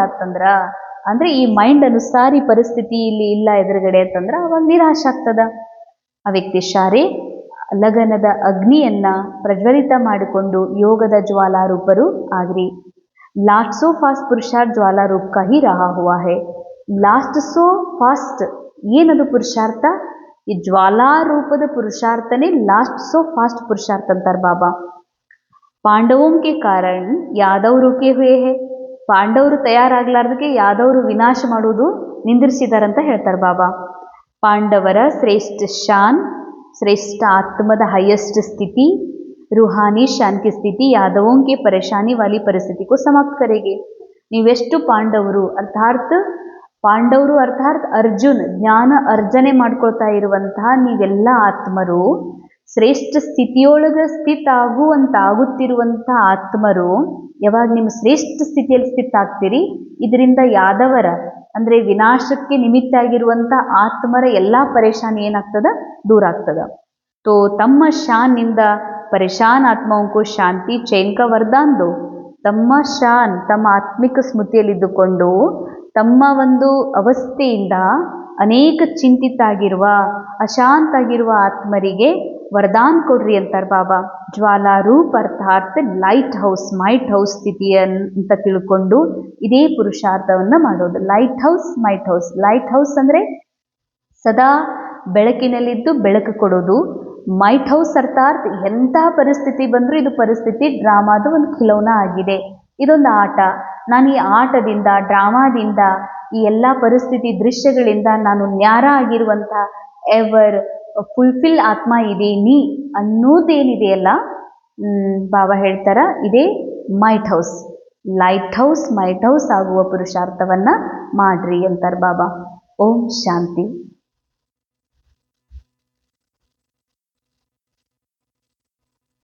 ಅಂದರೆ ಈ ಮೈಂಡ್ ಅನುಸಾರ ಈ ಪರಿಸ್ಥಿತಿ ಇಲ್ಲಿ ಇಲ್ಲ ಎದುರುಗಡೆ ಅಂತಂದ್ರೆ ಅವಾಗ ನಿರಾಶೆ ಆಗ್ತದ. ಆ ವ್ಯಕ್ತಿ ಶಾರೆ ಲಗನದ ಅಗ್ನಿಯನ್ನು ಪ್ರಜ್ವಲಿತ ಮಾಡಿಕೊಂಡು ಯೋಗದ ಜ್ವಾಲಾರೂಪರು ಆಗ್ರಿ. लास्ट सो फास्ट पुरुषार्थ ज्वाला रूप का ही रहा हुआ है. लास्ट सो फास्ट ಏನದು ಪುರುಷಾರ್ಥ? ಈ ಜ್ವಾಲಾ ರೂಪದ ಪುರುಷಾರ್ಥನೇ ಲಾಸ್ಟ್ ಸೋ ಫಾಸ್ಟ್ ಪುರುಷಾರ್ಥ ಅಂತಾರೆ ಬಾಬಾ. ಪಾಂಡವೋಂ ಕೆ ಕಾರಣ ಯಾದವ್ ರುಕೆ ಹುಯೇ ಹೇ. ಪಾಂಡವರು ತಯಾರಾಗಲಾರ್ದಕ್ಕೆ ಯಾದವರು ವಿನಾಶ ಮಾಡುವುದು ನಿಂದಿರಿಸಿದಾರಂತ ಹೇಳ್ತಾರೆ ಬಾಬಾ. ಪಾಂಡವರ ಶ್ರೇಷ್ಠ ಶಾನ್, ಶ್ರೇಷ್ಠ ಆತ್ಮದ ಹೈಯೆಸ್ಟ್ ಸ್ಥಿತಿ, रूहानी शान की स्थिति यादवों के परेशानी वाली परिस्थिति को समाप्त करेगी. ನೀವೆಷ್ಟು ಪಾಂಡವರು ಅರ್ಥಾತ್ ಅರ್ಜುನ್ ಜ್ಞಾನ ಅರ್ಜನೆ ಮಾಡ್ಕೊಳ್ತಾ ಇರುವಂತಹ ನೀವೆಲ್ಲ ಆತ್ಮರು ಶ್ರೇಷ್ಠ ಸ್ಥಿತಿಯೊಳಗೆ ಸ್ಥಿತ ಆಗುತ್ತಿರುವಂಥ ಆತ್ಮರು ಯಾವಾಗ ನಿಮ್ಮ ಶ್ರೇಷ್ಠ ಸ್ಥಿತಿಯಲ್ಲಿ ಸ್ಥಿತ ಆಗ್ತೀರಿ, ಇದರಿಂದ ಯಾದವರ ಅಂದರೆ ವಿನಾಶಕ್ಕೆ ನಿಮಿತ್ತ ಆಗಿರುವಂಥ ಆತ್ಮರ ಎಲ್ಲ ಪರೇಶಾನಿ ಏನಾಗ್ತದ, ದೂರ ಆಗ್ತದ. तो ತಮ್ಮ ಶಾನ್ನಿಂದ ಪರೇಶಾನ್ ಆತ್ಮವಂಕು ಶಾಂತಿ ಚೈನ್ಕ ವರದಾನ್ ತಮ್ಮ ಶಾನ್ ತಮ್ಮ ಆತ್ಮಿಕ ಸ್ಮೃತಿಯಲ್ಲಿದ್ದುಕೊಂಡು ತಮ್ಮ ಒಂದು ಅವಸ್ಥೆಯಿಂದ ಅನೇಕ ಚಿಂತಿತ ಆಗಿರುವ ಅಶಾಂತ ಆಗಿರುವ ಆತ್ಮರಿಗೆ ವರದಾನ್ ಕೊಡ್ರಿ ಅಂತಾರೆ ಬಾಬಾ. ಜ್ವಾಲಾರೂಪ್ ಅರ್ಥಾತ್ ಲೈಟ್ ಹೌಸ್, ಮೈಟ್ ಹೌಸ್ ಸ್ಥಿತಿಯ ಅಂತ ತಿಳ್ಕೊಂಡು ಇದೇ ಪುರುಷಾರ್ಥವನ್ನು ಮಾಡೋದು. Light house, might house. Light house ಅಂದರೆ ಸದಾ ಬೆಳಕಿನಲ್ಲಿದ್ದು ಬೆಳಕು ಕೊಡೋದು. ಮೈಟ್ ಹೌಸ್ ಅರ್ಥಾತ್ ಎಂಥ ಪರಿಸ್ಥಿತಿ ಬಂದರೂ ಇದು ಪರಿಸ್ಥಿತಿ ಡ್ರಾಮಾದ ಒಂದು ಖಿಲೌನ ಆಗಿದೆ, ಇದೊಂದು ಆಟ. ನಾನು ಈ ಆಟದಿಂದ ಡ್ರಾಮಾದಿಂದ ಈ ಎಲ್ಲ ಪರಿಸ್ಥಿತಿ ದೃಶ್ಯಗಳಿಂದ ನಾನು ನ್ಯಾರ ಆಗಿರುವಂಥ ಎವರ್ ಫುಲ್ಫಿಲ್ ಆತ್ಮ ಇದೀನಿ ಅನ್ನೋದೇನಿದೆಯಲ್ಲ, ಬಾಬಾ ಹೇಳ್ತಾರ ಇದೇ might house. Light house might house ಆಗುವ ಪುರುಷಾರ್ಥವನ್ನು ಮಾಡ್ರಿ ಅಂತಾರೆ ಬಾಬಾ. ಓಂ ಶಾಂತಿ.